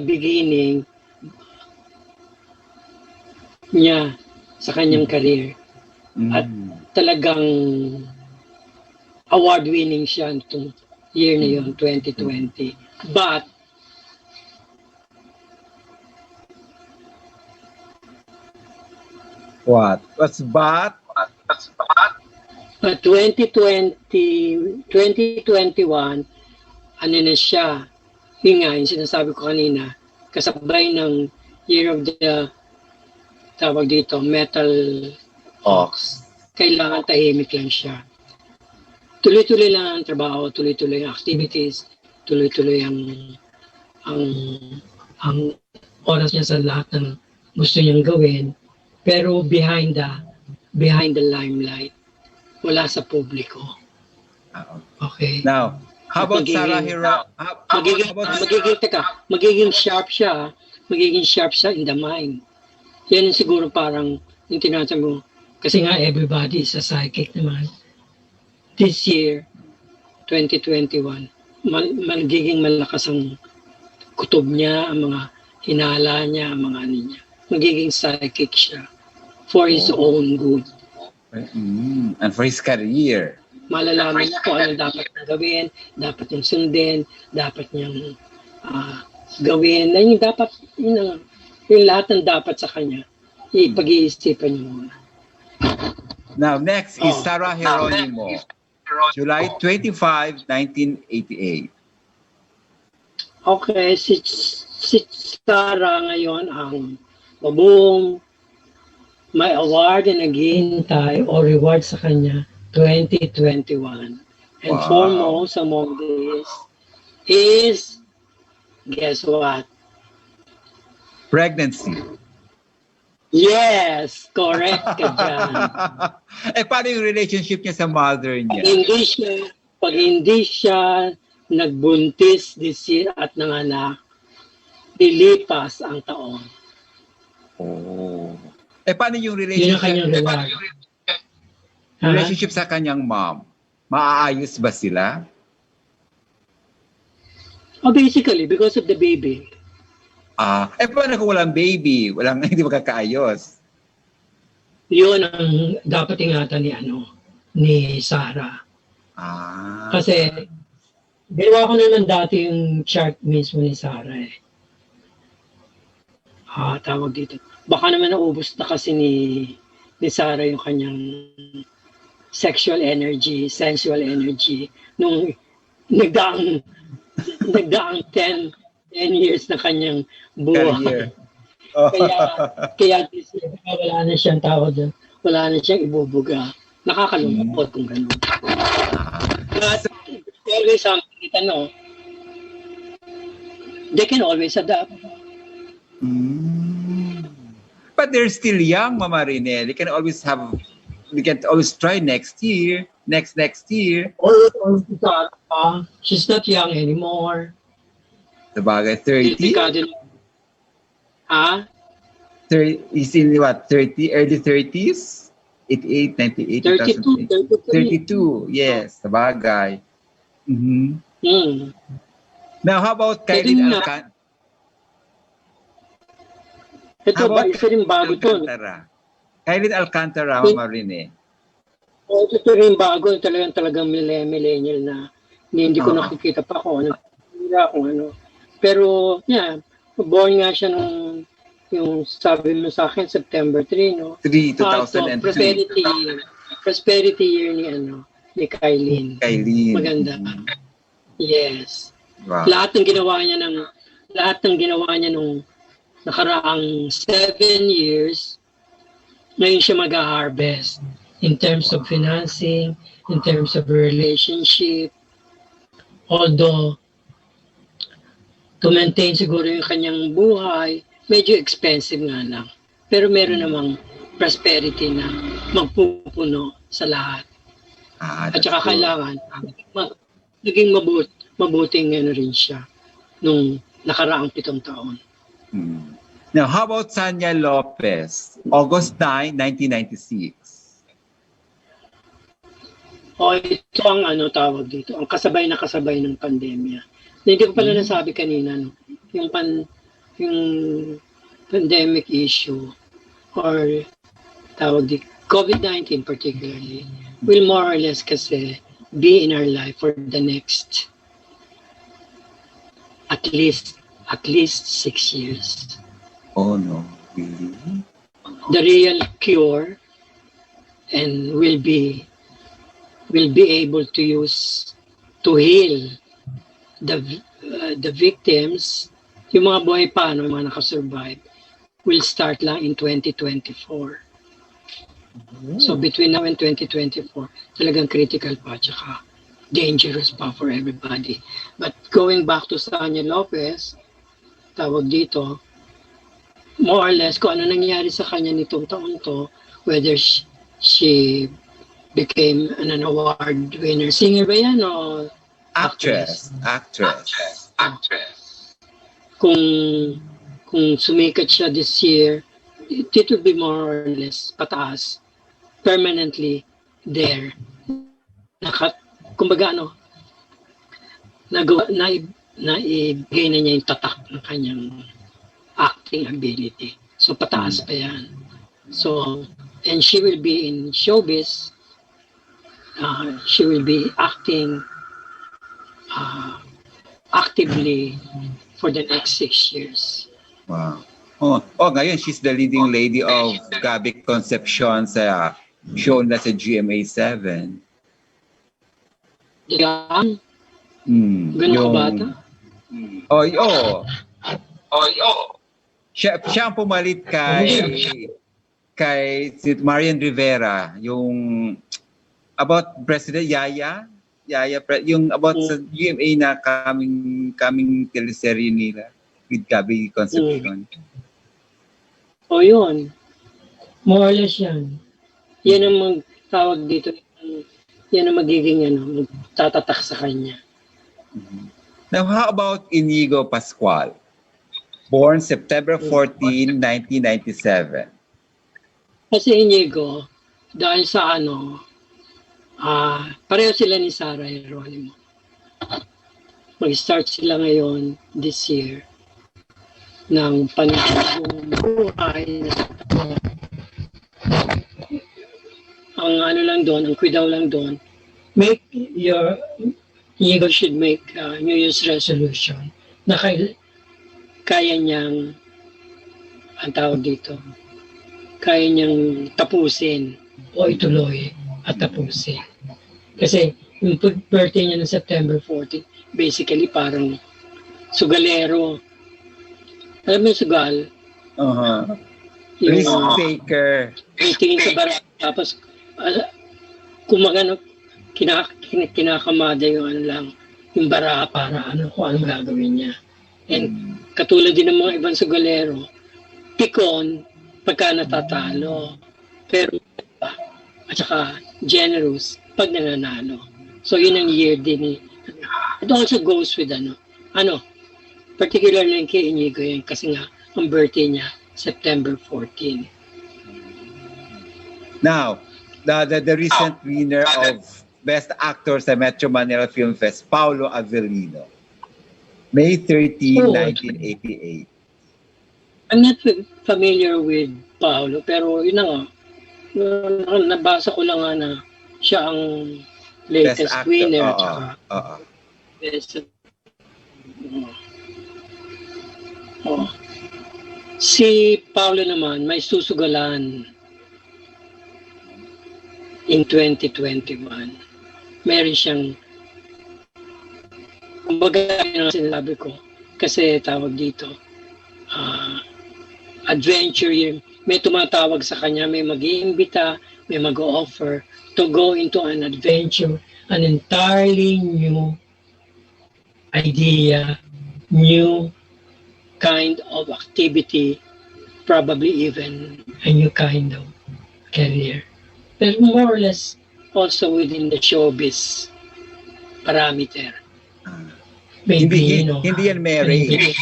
beginning niya sa kanyang career. At talagang award-winning siya itong year na yun, 2020. But, What's but? But 2021, ano na siya, yun nga, yung sinasabi ko kanina, kasabay ng Year of the, tawag dito, Metal Hawks, kailangan tahimik lang siya. Tuloy-tuloy lang ang trabaho, tuloy-tuloy ang activities, tuloy-tuloy ang oras niya sa lahat ng gusto niyang gawin, pero behind the limelight, wala sa publiko. Okay. Now, how about Sarah Hero? Magiging sharp siya. Magiging sharp siya in the mind. Yan yung siguro parang yung tinatanong mo. Kasi nga everybody is a psychic naman. This year, 2021, magiging malakas ang kutob niya, ang mga hinala niya, ang mga ano niya. Magiging psychic siya for his own good. And for his career. Malalaman niya kung ano dapat niyang gawin, dapat niyang sundin, dapat niyang gawin. Na yung dapat, yung lahat ng dapat sa kanya, ipag-iisipan niyo muna. Now, next is Sarah Geronimo. July 25, 1988. Okay, si Sarah ngayon ang mabuong may award na naghihintay o reward sa kanya 2021. And foremost among this is, guess what? Pregnancy. Yes, correct ka dyan. Paano yung relationship niya sa mother niya? Pag hindi siya nagbuntis this year at nanganak, lilipas ang taon. Oh. Paano yung relationship? Yun ang kanyang reward. Relationship sa kanyang mom. Maaayos ba sila? Basically, because of the baby. Paano kung walang baby? Hindi magkakaayos? Yun ang dapat ingatan ni Sarah. Kasi, ginawa ko naman dati yung chart mismo ni Sarah eh. Tawag dito. Baka naman naubos na kasi ni Sarah yung kanyang sexual energy, sensual energy nung nagdaang 10 years na kanyang buhay. Kaya this year, wala na siyang tawag doon. Wala na siyang ibubuga. Nakakalungkot kung gano'n. But always something they can always adapt. But they're still young, Mama Rene. They can always try next year, next year. She's not young anymore. Sabagay, 30? He's in what, 30, early 30s? 88, 98, 32, 2008. 33. 32, yes, sabagay. Mm-hmm. Hmm. Now, how about Pwede Kylene nga. Alcantara? Ito How ba, about isa rin Kylene bago to. Alcantara? Kylene Alcantara, Marine. Ito rin bago, talagang millennial na hindi ko Oo. nakikita pa kung ano. Kung ano. Pero, yeah, born nga siya nung yung sabi mo sa akin, September 3, no? 3, Ito, 2003. prosperity year ni Kylene. Kylene. Maganda. Yes. Wow. Lahat ng ginawa niya nung nakaraang 7 years, ngayon siya mag-harvest in terms of financing, in terms of relationship. Although, to maintain siguro yung kanyang buhay, medyo expensive nga lang. Pero meron namang prosperity na magpupuno sa lahat. At saka kailangan, naging mabuting rin siya nung nakaraang 7 taon. Now, how about Sanya Lopez? August 9, 1996. Ito ang tawag dito, ang kasabay ng pandemya. Hindi ko pala nasabi kanina, no? Yung pandemic issue or tawag dito, COVID-19 particularly, will more or less kasi be in our life for the next at least 6 years. Oh no, really? The real cure and will be able to use to heal the victims, yung mga buhay pa, yung mga nakasurvive, will start lang in 2024. So between now and 2024, talagang critical pa, tsaka dangerous pa for everybody. But going back to Sanya Lopez, tawag dito, more or less, kung ano nangyari sa kanya nitong taon to, whether she became an award winner. Singer ba yan o Actress. Kung sumikat siya this year, it will be more or less pataas, permanently there. Kumbaga naibigay na niya yung tatak ng kanyang acting ability. So pataas pa yan. So, and she will be in showbiz. She will be acting actively for the next 6 years. Wow. Ngayon she's the leading lady of Gabi Concepcion sa show na sa GMA7. Yan. Ganun Yung ka bata? Siya ang pumalit kay si Marian Rivera, yung about President Yaya, yung about sa GMA na kaming teleserye nila with Gabi Concepcion. Yun. More or less yan. Yan ang magtawag dito. Yan ang magiging tatatak sa kanya. Now, how about Inigo Pascual? Born September 14, 1997. Kasi Inigo, dahil sa pareho sila ni Sarah Geronimo. Mag-start sila ngayon this year ng panibagong buhay. Ang lang doon, ang kwidaw lang doon, Inigo should make New Year's resolution na kaya niyang, ang tawag dito, kaya niyang tapusin o ituloy at tapusin. Kasi yung birthday niya ng September 14, basically parang sugalero. Alam mo yung sugal? Risk taker. Tingin sa bara. Tapos, kung kinakamada yung yung bara para kung anong gagawin niya. And katulad din ng mga ibang sugalero, pikon pagka natatalo. Pero, at saka generous pag nananalo. So, yun ang year din. It also goes with particularly kay Inigo yan kasi nga, ang birthday niya, September 14. Now, the recent winner of Best Actor sa Metro Manila Film Fest, Paulo Avellino. May 13, Oh, 1988. I'm not familiar with Paolo, pero yun na nga, nabasa ko lang nga na siya ang Best latest Actor. winner. Oo. Tsaka Oo. best. Oh. Si Paolo naman may susugalan in 2021. Meron siyang, kumbaga yun ang sinabi ko, kasi tawag dito, adventure yun. May tumatawag sa kanya, may mag-iimbita, may mag-offer to go into an adventure, an entirely new idea, new kind of activity, probably even a new kind of career. But more or less also within the showbiz parameter. Maybe, hindi yan marriage.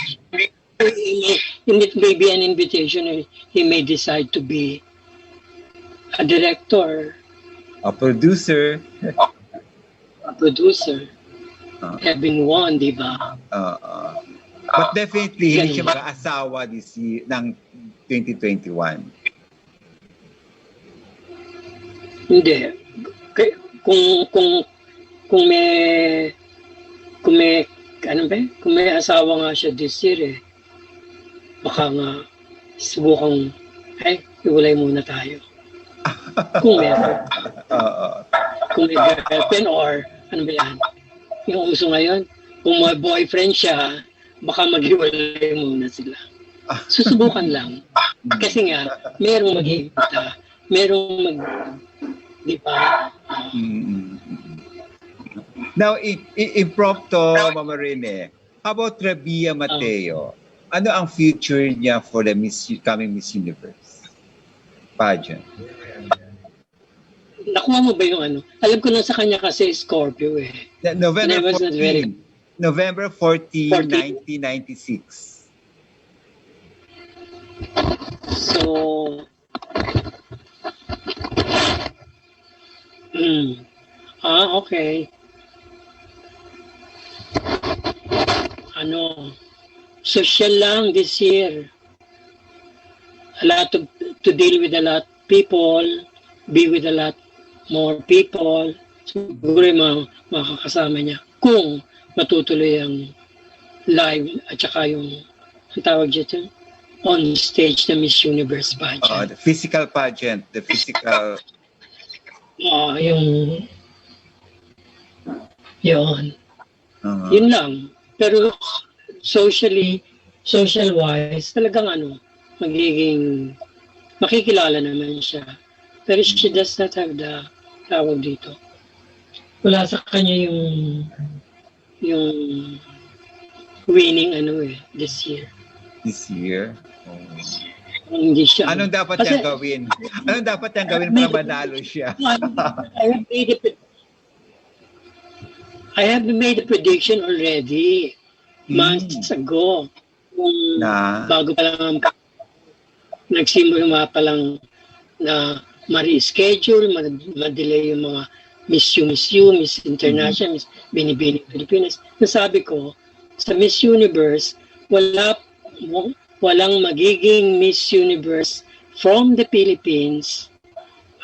Maybe an invitation, he may decide to be a director, A producer. having won, di ba? But definitely, hindi siya mag-aasawa ng 2021. Hindi. Kung may kung may asawa nga siya this year baka nga subukang iwalay muna tayo. Kung meron. Kung may girlfriend or ano ba yan? Yung uso ngayon, kung may boyfriend siya, baka maghiwalay muna sila. Susubukan lang. Kasi nga, merong mag-iimbita, merong di ba? Now, impromptu, Mama Rene, how about Rabia Mateo? Ano ang future niya for the coming Miss Universe pageant? Nakuha mo ba yung ano? Alam ko na sa kanya kasi Scorpio November 14. November 14, 1996. So, okay. Social lang this year. A lot to deal with a lot of people, be with a lot more people. Siguro yung makakasama niya. Kung matutuloy ang live at saka yung tawag dito, on stage na Miss Universe pageant. The physical pageant, the physical... Yun lang. Pero social-wise, talagang magiging, makikilala naman siya. Pero she does not have the tawag dito. Wala sa kanya yung winning this year. This year? Hindi siya. Anong dapat niyang gawin? Anong dapat niyang gawin para manalo siya? I have made a prediction already months ago. Bago pa lang nagsimula pa lang na ma-reschedule, ma-delay yung mga Miss International, Miss Binibini Pilipinas. Nasabi ko, sa Miss Universe, walang magiging Miss Universe from the Philippines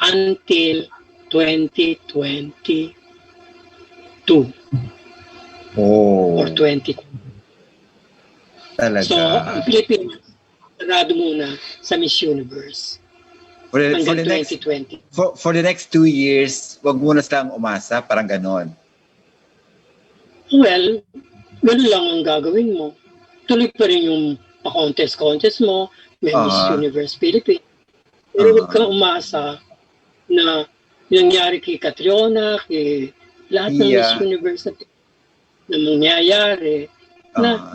until 2022. Or 20. Talaga. So, ang Philippines, sarado muna sa Miss Universe. For the hanggang next 2020. For the next 2 years, wag muna silang umasa, parang ganon. Well, gano'n lang ang gagawin mo. Tuloy pa rin yung pa-contest mo, may Miss Universe Philippines. Pero huwag kang umasa na nangyari kay Catriona, kay lahat ng Miss Universe na mangyayari na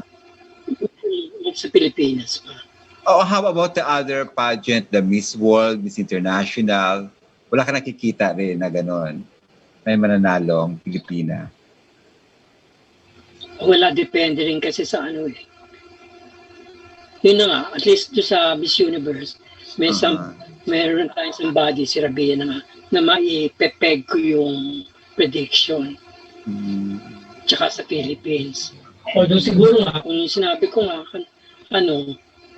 sa Pilipinas pa. How about the other pageant, the Miss World, Miss International? Wala ka nakikita rin na ganon. May mananalong Pilipina. Wala, depende rin kasi sa Yun na nga, at least do sa Miss Universe, may Uh-huh. meron tayong somebody, si Rabia na maipepeg ko yung prediction. Tsaka sa Philippines. Although siguro nga, kung yung sinabi ko nga,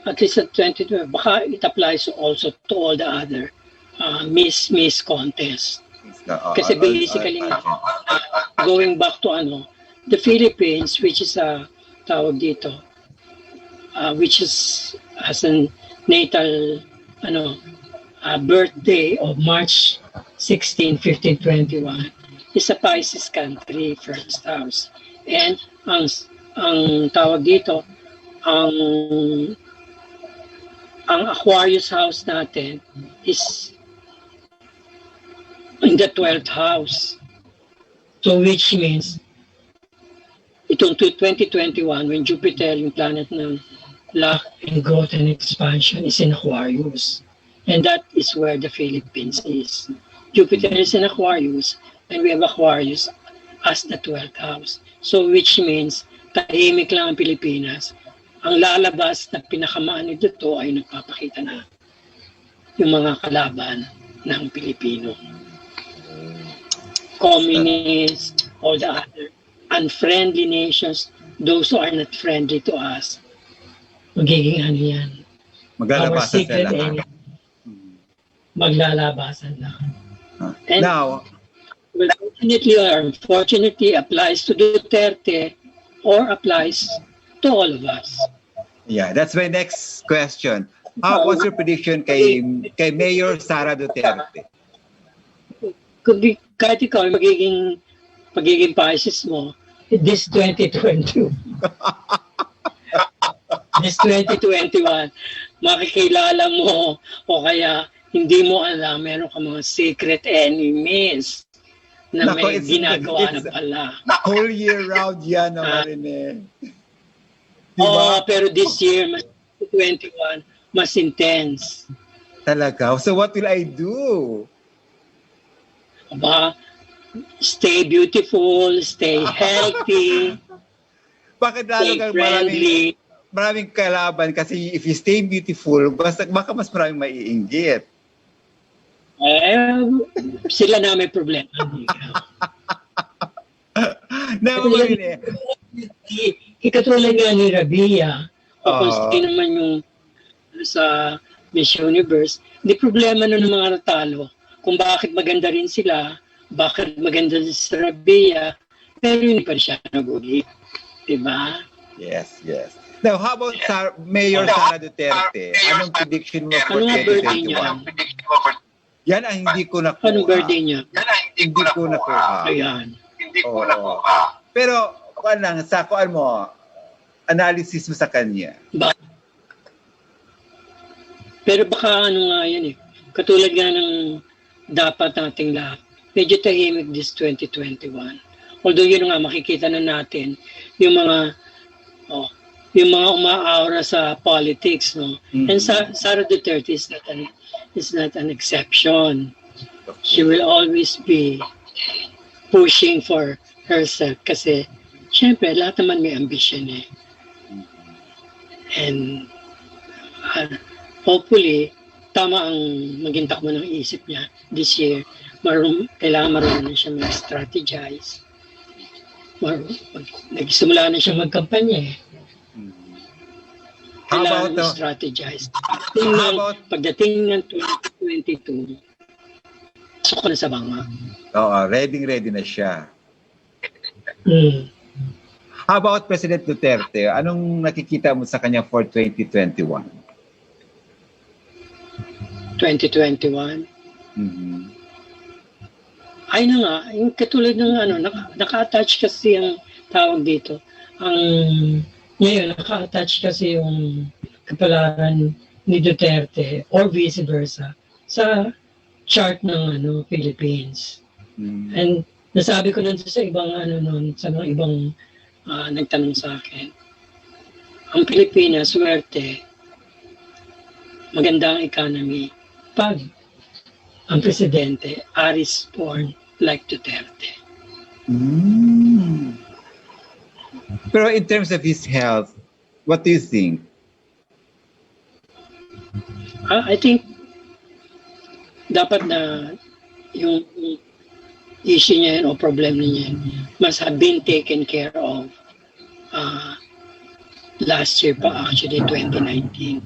at least sa 2012, baka it applies also to all the other Miss contest. Kasi basically, going back to the Philippines, which is tawag dito, which is has a natal birthday of March 16, 15, 21, is a Pisces country, first house. And ang tawag dito, ang Aquarius house natin is in the 12th house. So which means, itong 2021, when Jupiter, yung planet ng luck and growth and expansion, is in Aquarius. And that is where the Philippines is. Jupiter is in Aquarius, and we have Aquarius as the 12th house. So which means, tahimik lang ang Pilipinas. Ang lalabas na pinakamaan nito ay nagpapakita na yung mga kalaban ng Pilipino. Communist, all the other unfriendly nations, those who are not friendly to us, magiging yan. Maglalabasan sila. Maglalabasan na. And now, well, fortunately or unfortunately, applies to Duterte or applies to all of us. Yeah, that's my next question. What's your prediction kay Mayor Sara Duterte? Kahit ikaw magiging Pisces mo, this 2022, this 2021, makikilala mo o kaya hindi mo alam, meron ka mga secret enemies na may ginagawa na pala. Whole year round yan naman rin eh. Pero this year, 2021, mas intense. Talaga? So what will I do? Stay beautiful, stay healthy. Bakit lalo kang maraming kalaban? Kasi if you stay beautiful, baka mas maraming maiinggit. Sila na may problema. Naman rin eh. Ikatulad nga ni Rabia, kung naman yung sa Miss Universe, di problema na ng mga natalo. Kung bakit maganda rin sila, bakit maganda din si Rabia, pero hindi pa siya nag-ulit. Diba? Yes. Now, how about Mayor Sara Duterte? Anong prediction mo for 2021? Yan ang hindi ko nakuha. Anong birthday niya? Hindi ko nakuha. Ayan. Pero, sa kuan mo, analysis mo sa kanya. Pero baka nga yan eh. Katulad nga ng dapat nating lahat. Medyo tahimik this 2021. Although yun nga, makikita na natin yung mga umaaura sa politics, no? Mm-hmm. And Sara Duterte is not an exception. She will always be pushing for herself kasi syempre lahat naman may ambition eh. And hopefully tama ang maging takbo ng isip niya this year. Kailangan marunong siya mag-strategize. Nagsimula na siya magkampanya eh. Kailangan mag-strategize. Pagdating ng 2022, pasok ko na sa banga. Ready na siya. How about President Duterte? Anong nakikita mo sa kanya for 2021? 2021? Ay na nga, yung katulad ng naka-attach kasi ang tawag dito. Ngayon, naka-attach kasi yung kapalaran ni Duterte or vice versa sa chart ng Philippines. And nasabi ko nun sa ibang sa mga ibang nagtanong sa akin. Ang Pilipinas, swerte, maganda ang economy pag ang presidente Aries born like Duterte. Pero in terms of his health, what do you think? I think dapat na yung issue niya yun o problem niya yun must have been taken care of uh, last year pa, actually 2019.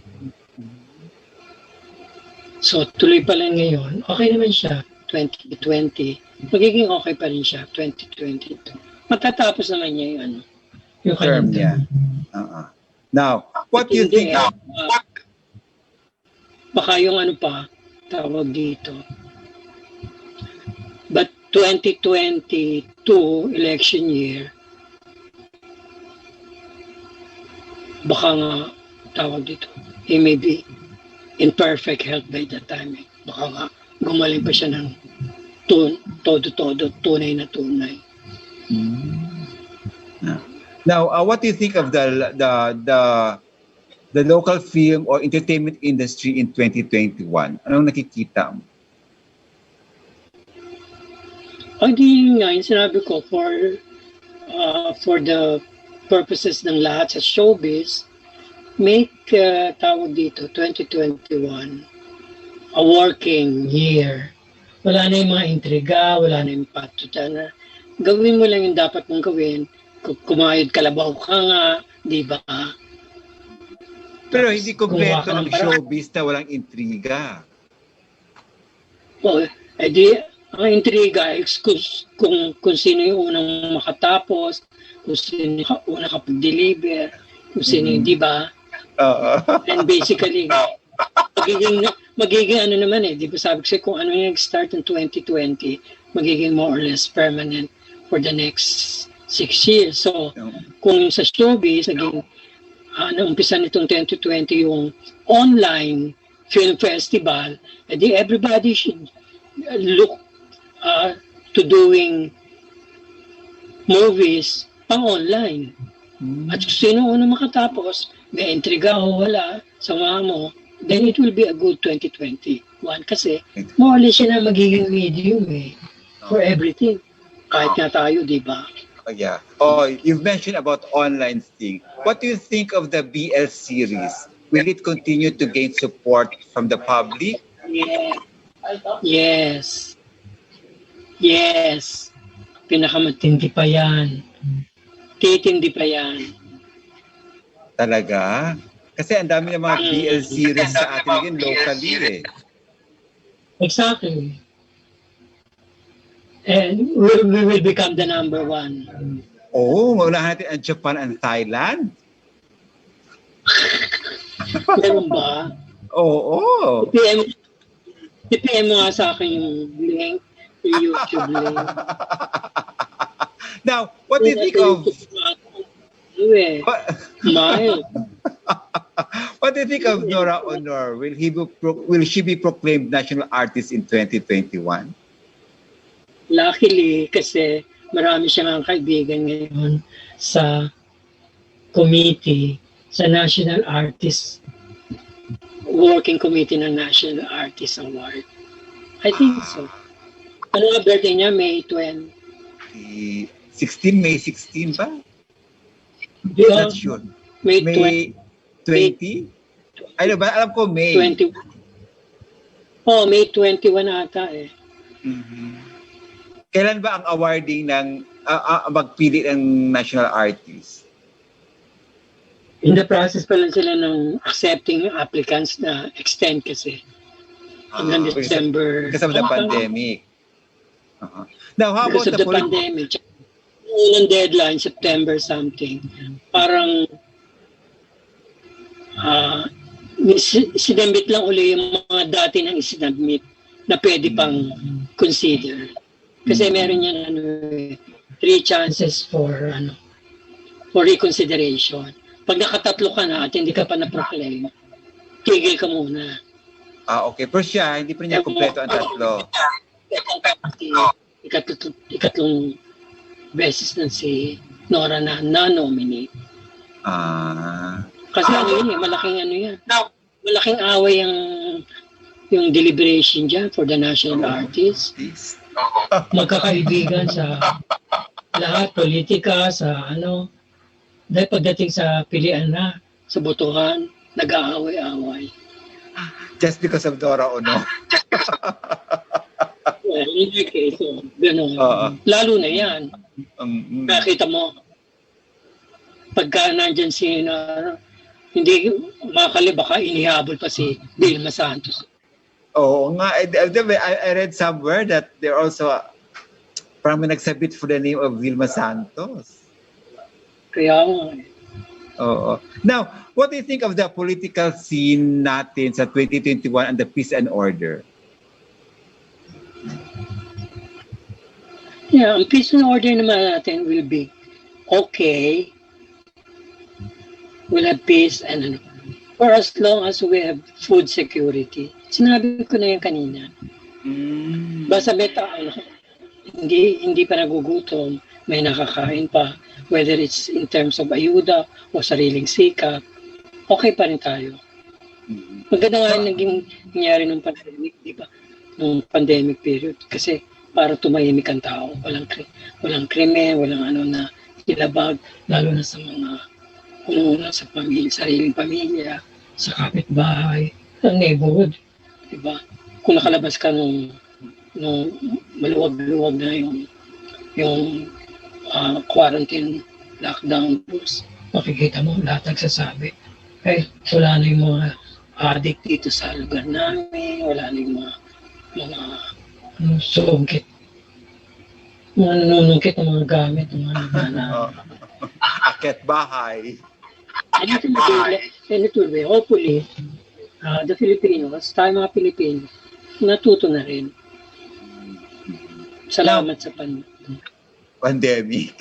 So tuloy pa lang ngayon, okay naman siya 2020, magiging okay pa rin siya 2022. Matatapos naman niya yung ano, yung Term kanyang niya. Now, what do you Hindi, think? baka yung ano pa, tawag dito. But 2022 election year, baka nga, tawag dito, he may be in perfect health by that time. Baka nga, gumaling pa siya ng todo-todo, tunay na tunay. Now, what do you think of the local film or entertainment industry in 2021? Anong nakikita mo? Hindi nga, yung sinabi ko, for the purposes ng lahat sa showbiz, make, tawag dito, 2021, a working year. Wala na yung mga intriga, wala na yung patutan. Gawin mo lang yung dapat mong gawin. Kumayod kalabaw ka nga, di ba? Pero hindi kompleto ang showbiz na walang intriga. Oh, edi, ang intriga, kung sino yung unang makatapos, kung sino yung unang kapag-deliver, kung sino yung, di ba? And basically, magiging ano naman di ba sabi ko kung ano yung nag-start in 2020, magiging more or less permanent for the next 6 years. So, kung sa showbiz, naging naumpisa nitong 2020 yung online film festival, edi everybody should look to doing movies pang online. At kung sino unang makatapos, may intriga o wala, sama mo, then it will be a good 2021 kasi more or less yun ang magiging medium for everything. Kahit nga tayo, di ba? Yeah. Oh, you've mentioned about online thing. What do you think of the BL series? Will it continue to gain support from the public? Yes. Yes. Pinakamatindi pa yan. Titindi pa yan. Talaga? Kasi ang dami ng mga BL series sa atin ngayon locally Exactly. And we will become the number one. Oo, maunahan natin ang Japan and Thailand. Meron ba? Oo. PM mo nga sa akin yung link, yung YouTube link. Now, what do you think of... What do you think of Nora Honor? Will she be proclaimed national artist in 2021? Luckily, kasi marami siyang kaibigan ngayon sa committee, sa National Artist, Working Committee ng National Artist Award. I think so. Ano nga birthday niya? May 20? 16? May 16 ba? Yeah. Not sure. May 20? Ano ba? Alam ko May. 21. Oh, May 21 ata Kailan ba ang awarding ng magpili ng national artist? In the process pa lang sila ng accepting applicants na extend kasi. Hanggang December. Because of the pandemic. Now, how about because of the pandemic. Unang deadline, September something. Parang sinabit lang uli yung mga dati nang isinabit na pwede pang consider. Kasi meron yan 3 chances for reconsideration. Pag nakatatlo ka na at hindi ka pa na-proclaim, tigil ka muna. Okay. Pero siya, hindi pa niya kumpleto ang tatlo. Ikatlong beses na si Nora na nominate. Kasi malaking yan. Malaking away yung deliberation dyan for the national artist. Magkakaibigan sa lahat, politika, sa dahil pagdating sa pilian na, sa botohan, nag-aaway-aaway. Just because of Dora Ono. Well, in your case, gano'n. Oo. Lalo na yan. Mm. Nakita mo, pagka nandyan si hindi makakali, baka inihabol pa si Vilma Santos. Oo nga. I read somewhere that they're also parang nagsabit for the name of Vilma Santos. Kaya nga. Oo. Now, what do you think of the political scene natin sa 2021 and the peace and order? Yeah, ang peace and order naman natin will be okay. We'll have peace and for as long as we have food security. Sinabi ko na yan kanina. Basta may hindi pa nagugutom, may nakakain pa, whether it's in terms of ayuda o sariling sikap, okay pa rin tayo. Maganda nga yung naging nangyari nung pandemic, di ba? Nung pandemic period. Kasi para tumahimik ang tao. Walang krimen, walang na ilabag, lalo na sa mga sa pamilya, sariling pamilya, sa kapitbahay, sa neighborhood. Diba? Kung nakalabas ka nung maluwag-luwag na yung quarantine lockdown rules, makikita mo lahat nagsasabi. Eh, wala na yung mga addict dito sa lugar namin, wala na yung mga sungkit. Mga nanunungkit ng mga gamit, mga nagana. Akit bahay. And it will be, hopefully, the Filipinos, tayo mga Pilipino, natuto na rin. Salamat sa pandemic.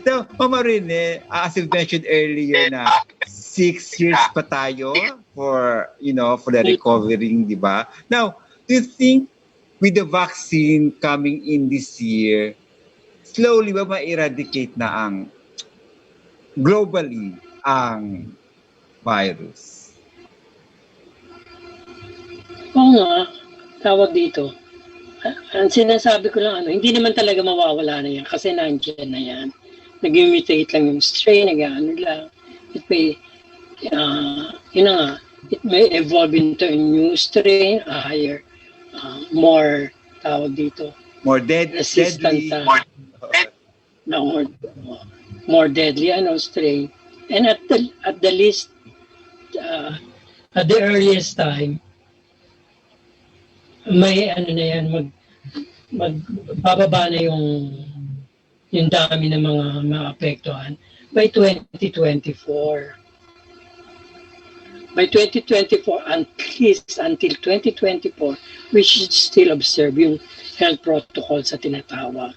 Now, Mama Rene, as you mentioned earlier na 6 years pa tayo for the recovering, di ba? Now, do you think with the vaccine coming in this year, slowly ba ma-eradicate na globally ang virus? Oo nga, tawag dito. Ang sinasabi ko lang, hindi naman talaga mawawala na yan kasi nandiyan na yan. Nag-mutate lang yung strain, lang. It may, it may evolve into a new strain, a higher, more, tawag dito, more deadly. More deadly strain. And at the least, at the earliest time, may na yan, magbababa na yung dami ng mga maapektuhan by 2024. By 2024, at least until 2024, we should still observe yung health protocols sa tinatawag.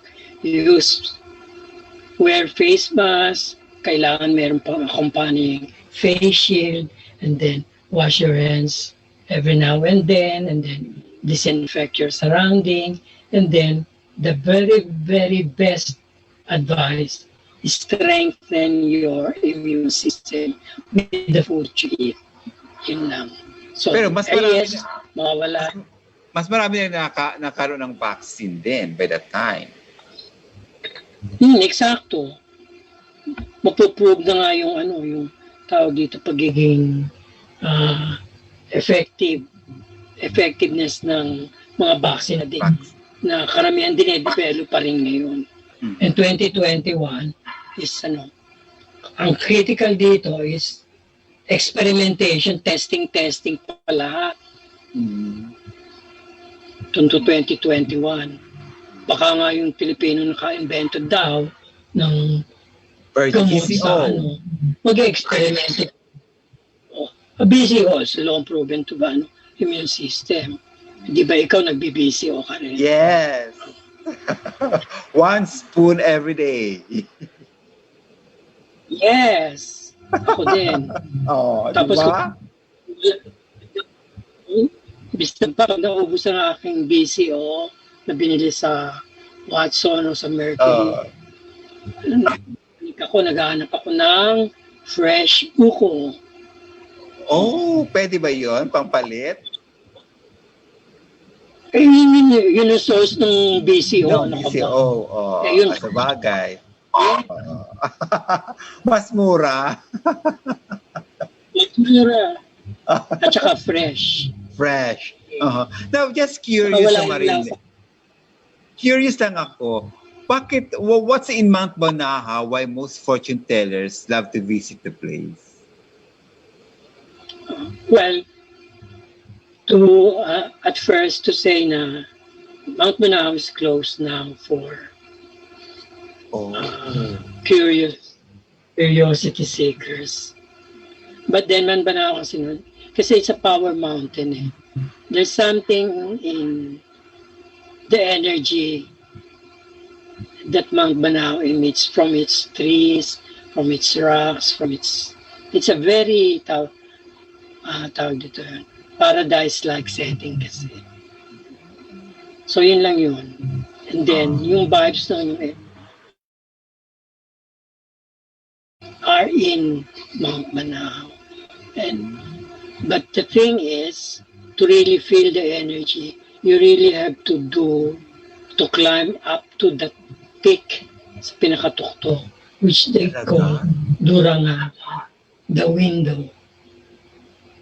Wear face mask, kailangan meron pang accompanying face shield, and then wash your hands every now and then disinfect your surrounding, and then the very, very best advice is strengthen your immune system with the food you eat. Yun lang. So, pero mas marami mawala. Mas marami na nakaroon ng vaccine din by that time. Eksakto. Mapuprove na nga yung tawag dito, pagiging effectiveness ng mga vaccine na din. Na karamihan din pa rin ngayon. And 2021 is ang critical dito is experimentation, testing pa lahat. Tunto 2021. Baka nga yung Pilipino naka-invento daw ng gamot sa mag-experiment. BCO is long proven to ba immune system. Di ba ikaw nagbi-BCO ka rin? Yes. 1 spoon every day. Yes. Ako din. Tapos diba? Basta pa pag naubos ang aking BCO na binili sa Watson o sa Mercury, naghahanap ako ng fresh buko. Oh, pwede ba yun? Pampalit? Yun ang source ng BCO. BCO. Sa bagay. Mas mura. Mura. At saka fresh. Fresh. Now, just Saka curious wala naman yung rin. lasa. Curious lang ako. What's in Mount Banahaw why most fortune tellers love to visit the place? Well, at first to say na Mount Banahaw is closed now for Oh. curiosity seekers. But then man Banahaw kasi it's a power mountain eh. There's something in the energy that Mount Banahaw emits from its trees, from its rocks, it's a very tawag dito yun, paradise-like setting kasi. So yun lang yun. And then yung vibes ng are in Mount Banahaw. But the thing is, to really feel the energy, you really have to climb up to the peak sa pinakatuktok, which they call Durangan, the window,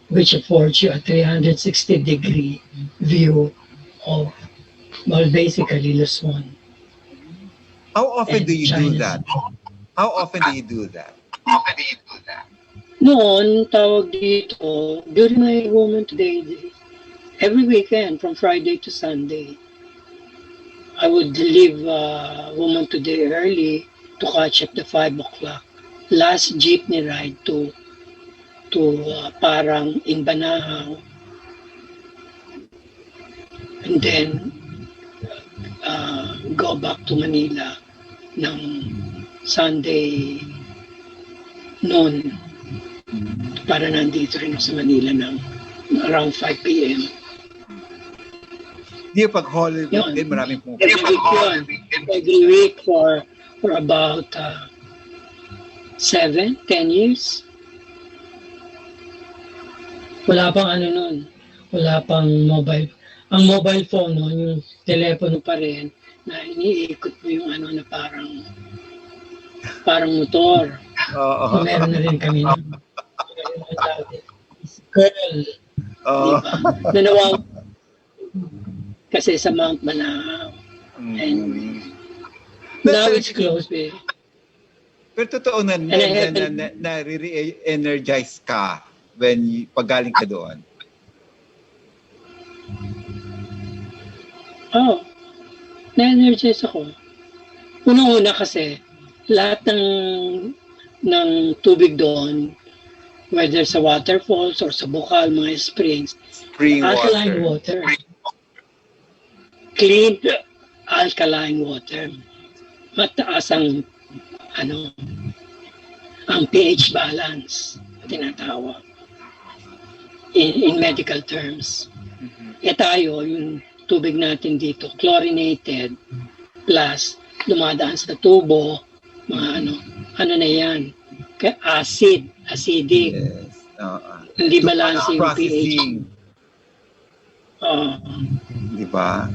which affords you a 360-degree view of, well, basically Luzon. How often do you do China. that? How often do you do that? Noon, tawag dito, during my Woman Today, every weekend, from Friday to Sunday, I would leave Woman Today early to catch up the 5 o'clock. Last jeepney ride to Parang in Banahaw. And then, go back to Manila ng Sunday noon para nandito rin sa Manila ng around 5 p.m. Di pag Holy Week Yun. din, maraming pumupunta. Every week for about 7-10 years. Wala pang nun. Wala pang mobile. Ang mobile phone nun, yung telepono pa rin, na iniikot mo yung na parang motor. So, meron na rin kami ng girl. Diba? Na kasi sa Mount Banahaw. And now it's closed eh. Pero totoo na re-energize ka when pagaling ka doon. Na-energize ako. Unang-una kasi, lahat ng tubig doon, whether sa waterfalls or sa bukal, mga springs, alkaline water. Clean alkaline water. Mataas ang pH balance, tinatawag. In medical terms. Tayo, yung tubig natin dito, chlorinated, plus dumadaan sa tubo, mga na yan, acidic. Yes. Hindi balance yung pH. Processing. Diba?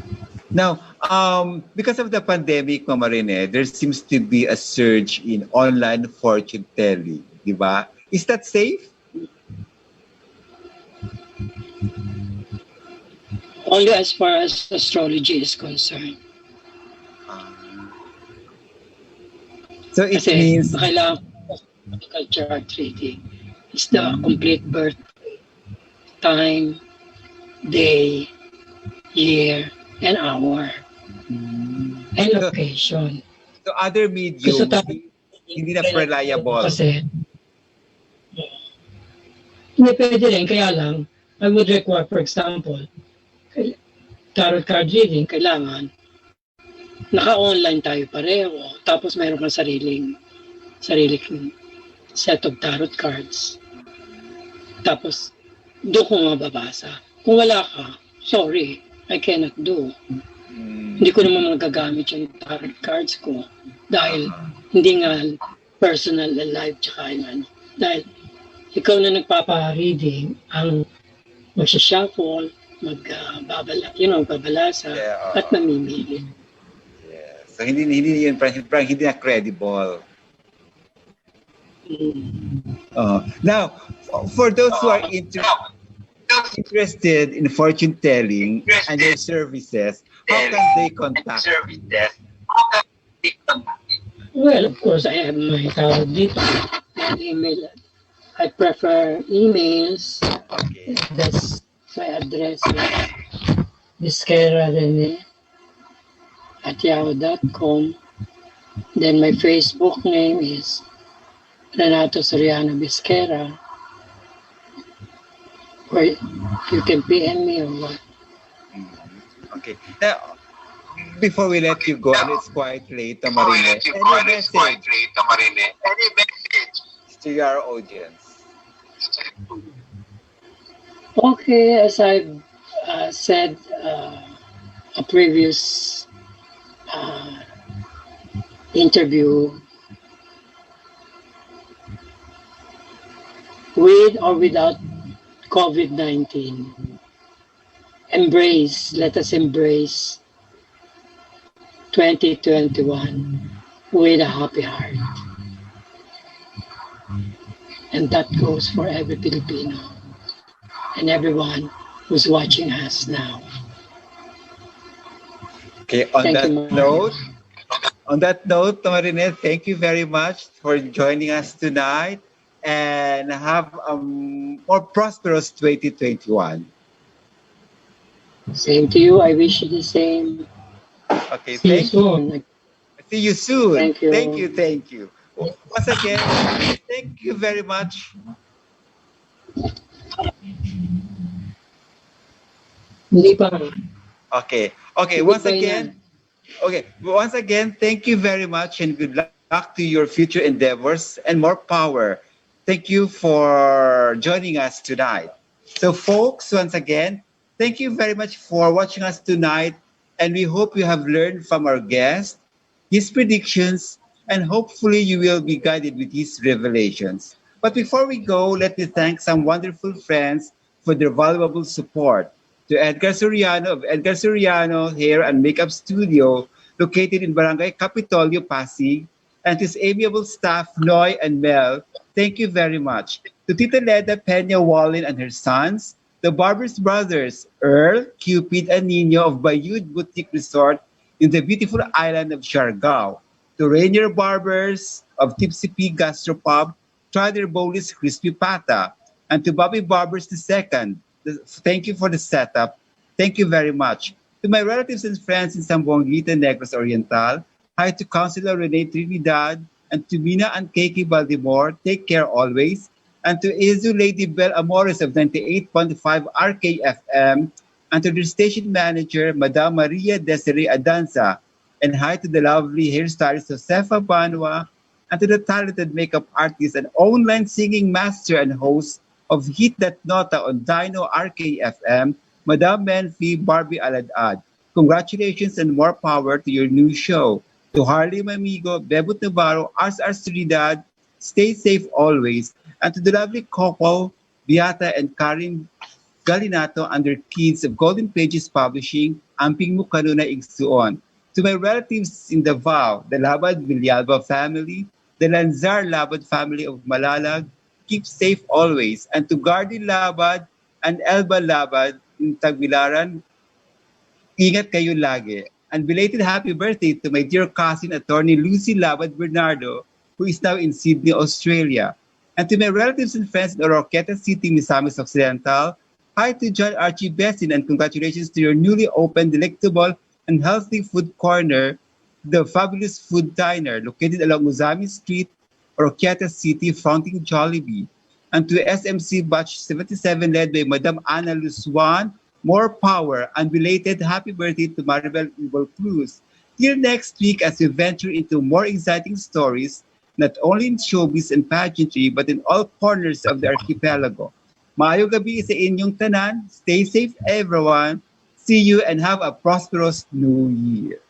Now, because of the pandemic, Mama Rene, there seems to be a surge in online fortune telling. Diba? Is that safe? Only as far as astrology is concerned. So it Kasi means... kailangan medical chart reading. It's the complete birth, time, day, year, and hour. And location. So other mediums, hindi na reliable. Kasi, hindi pwede rin. Kaya lang, I would require, for example, tarot card reading, kailangan naka-online tayo pareho. Tapos mayroon kang sariling set of tarot cards. Tapos, doon ko mababasa. Kung wala ka, sorry, I cannot do. Hindi ko naman magagamit yung tarot cards ko dahil hindi nga personal na life tsaka yung dahil ikaw na nagpapa-reading ang magsha-shuffle, magbabalasa at mamimili. Yeah. So hindi yun, parang hindi na credible. Now, For those who are interested in fortune telling and their services, how can they contact you? Well, of course, I have my tawag dito, my email. I prefer emails. Okay. That's my address is Bisquera Rene at yahoo.com. Then my Facebook name is Renato Soriano Bisquera. Or you can PM me or what. Okay. Now, before we let you go, and it's quite late, Marine, any message to your audience? Okay, as I've said a previous uh, interview, with or without COVID-19, let us embrace 2021 with a happy heart. And that goes for every Filipino and everyone who's watching us now. Okay, Thank you, Mario. on that note, Marine, thank you very much for joining us tonight and have a more prosperous 2021. Same to you. I wish you the same. Okay, See you thank you. soon. See you soon. Thank you. Thank you. Once again, thank you very much. Hindi pa. Okay, once again, thank you very much and good luck to your future endeavors and more power. Thank you for joining us tonight. So, folks, once again, thank you very much for watching us tonight, and we hope you have learned from our guest, his predictions, and hopefully you will be guided with his revelations. But before we go, let me thank some wonderful friends for their valuable support. To Edgar Soriano of Edgar Soriano Hair and Makeup Studio, located in Barangay Capitolio, Pasig, and his amiable staff, Noy and Mel, thank you very much. To Tita Leda Peña Wallin and her sons, the Barbers Brothers, Earl, Cupid, and Nino of Bayud Boutique Resort in the beautiful island of Siargao. To Rainier Barbers of Tipsy Pig Gastropub, Trader Bowlis Crispy Pata, and to Bobby Barbers II, thank you for the setup. Thank you very much. To my relatives and friends in Zamboanguita, Negros Oriental, hi to Councilor Rene Trinidad, and to Mina and Keiki Baltimore, take care always. And to Izu Lady Bell Amores of 98.5 RKFM, and to the station manager, Madame Maria Desiree Adanza, and hi to the lovely hairstylist Josefa Banwa, and to the talented makeup artist and online singing master and host of Hit That Nota on Dino RKFM, Madame Menfi Barbie Aladad. Congratulations and more power to your new show. To Harley Mamigo, Bebut Navarro, Ars Trinidad, stay safe always. And to the lovely couple, Beata and Karin Galinato and their kids of Golden Pages Publishing, Amping Mukanuna Igsuon. To my relatives in Davao, the Labad Villalba family, the Lanzar Labad family of Malalag, keep safe always. And to Gardi Labad and Elba Labad in Tagbilaran, ingat kayo lagi. And belated happy birthday to my dear cousin, attorney Lucy Labad Bernardo, who is now in Sydney, Australia. And to my relatives and friends in Oroqueta City, Misamis Occidental, hi to John Archie Bessin and congratulations to your newly opened delectable and healthy food corner, the Fabulous Food Diner, located along Uzami Street, Oroquieta City, fronting Jollibee. And to SMC Batch 77 led by Madam Ana Luzwan, more power and belated happy birthday to Maribel Ubal Cruz. Till next week as we venture into more exciting stories, not only in showbiz and pageantry, but in all corners of the archipelago. Maayong gabi sa inyong tanan. Stay safe, everyone. See you and have a prosperous new year.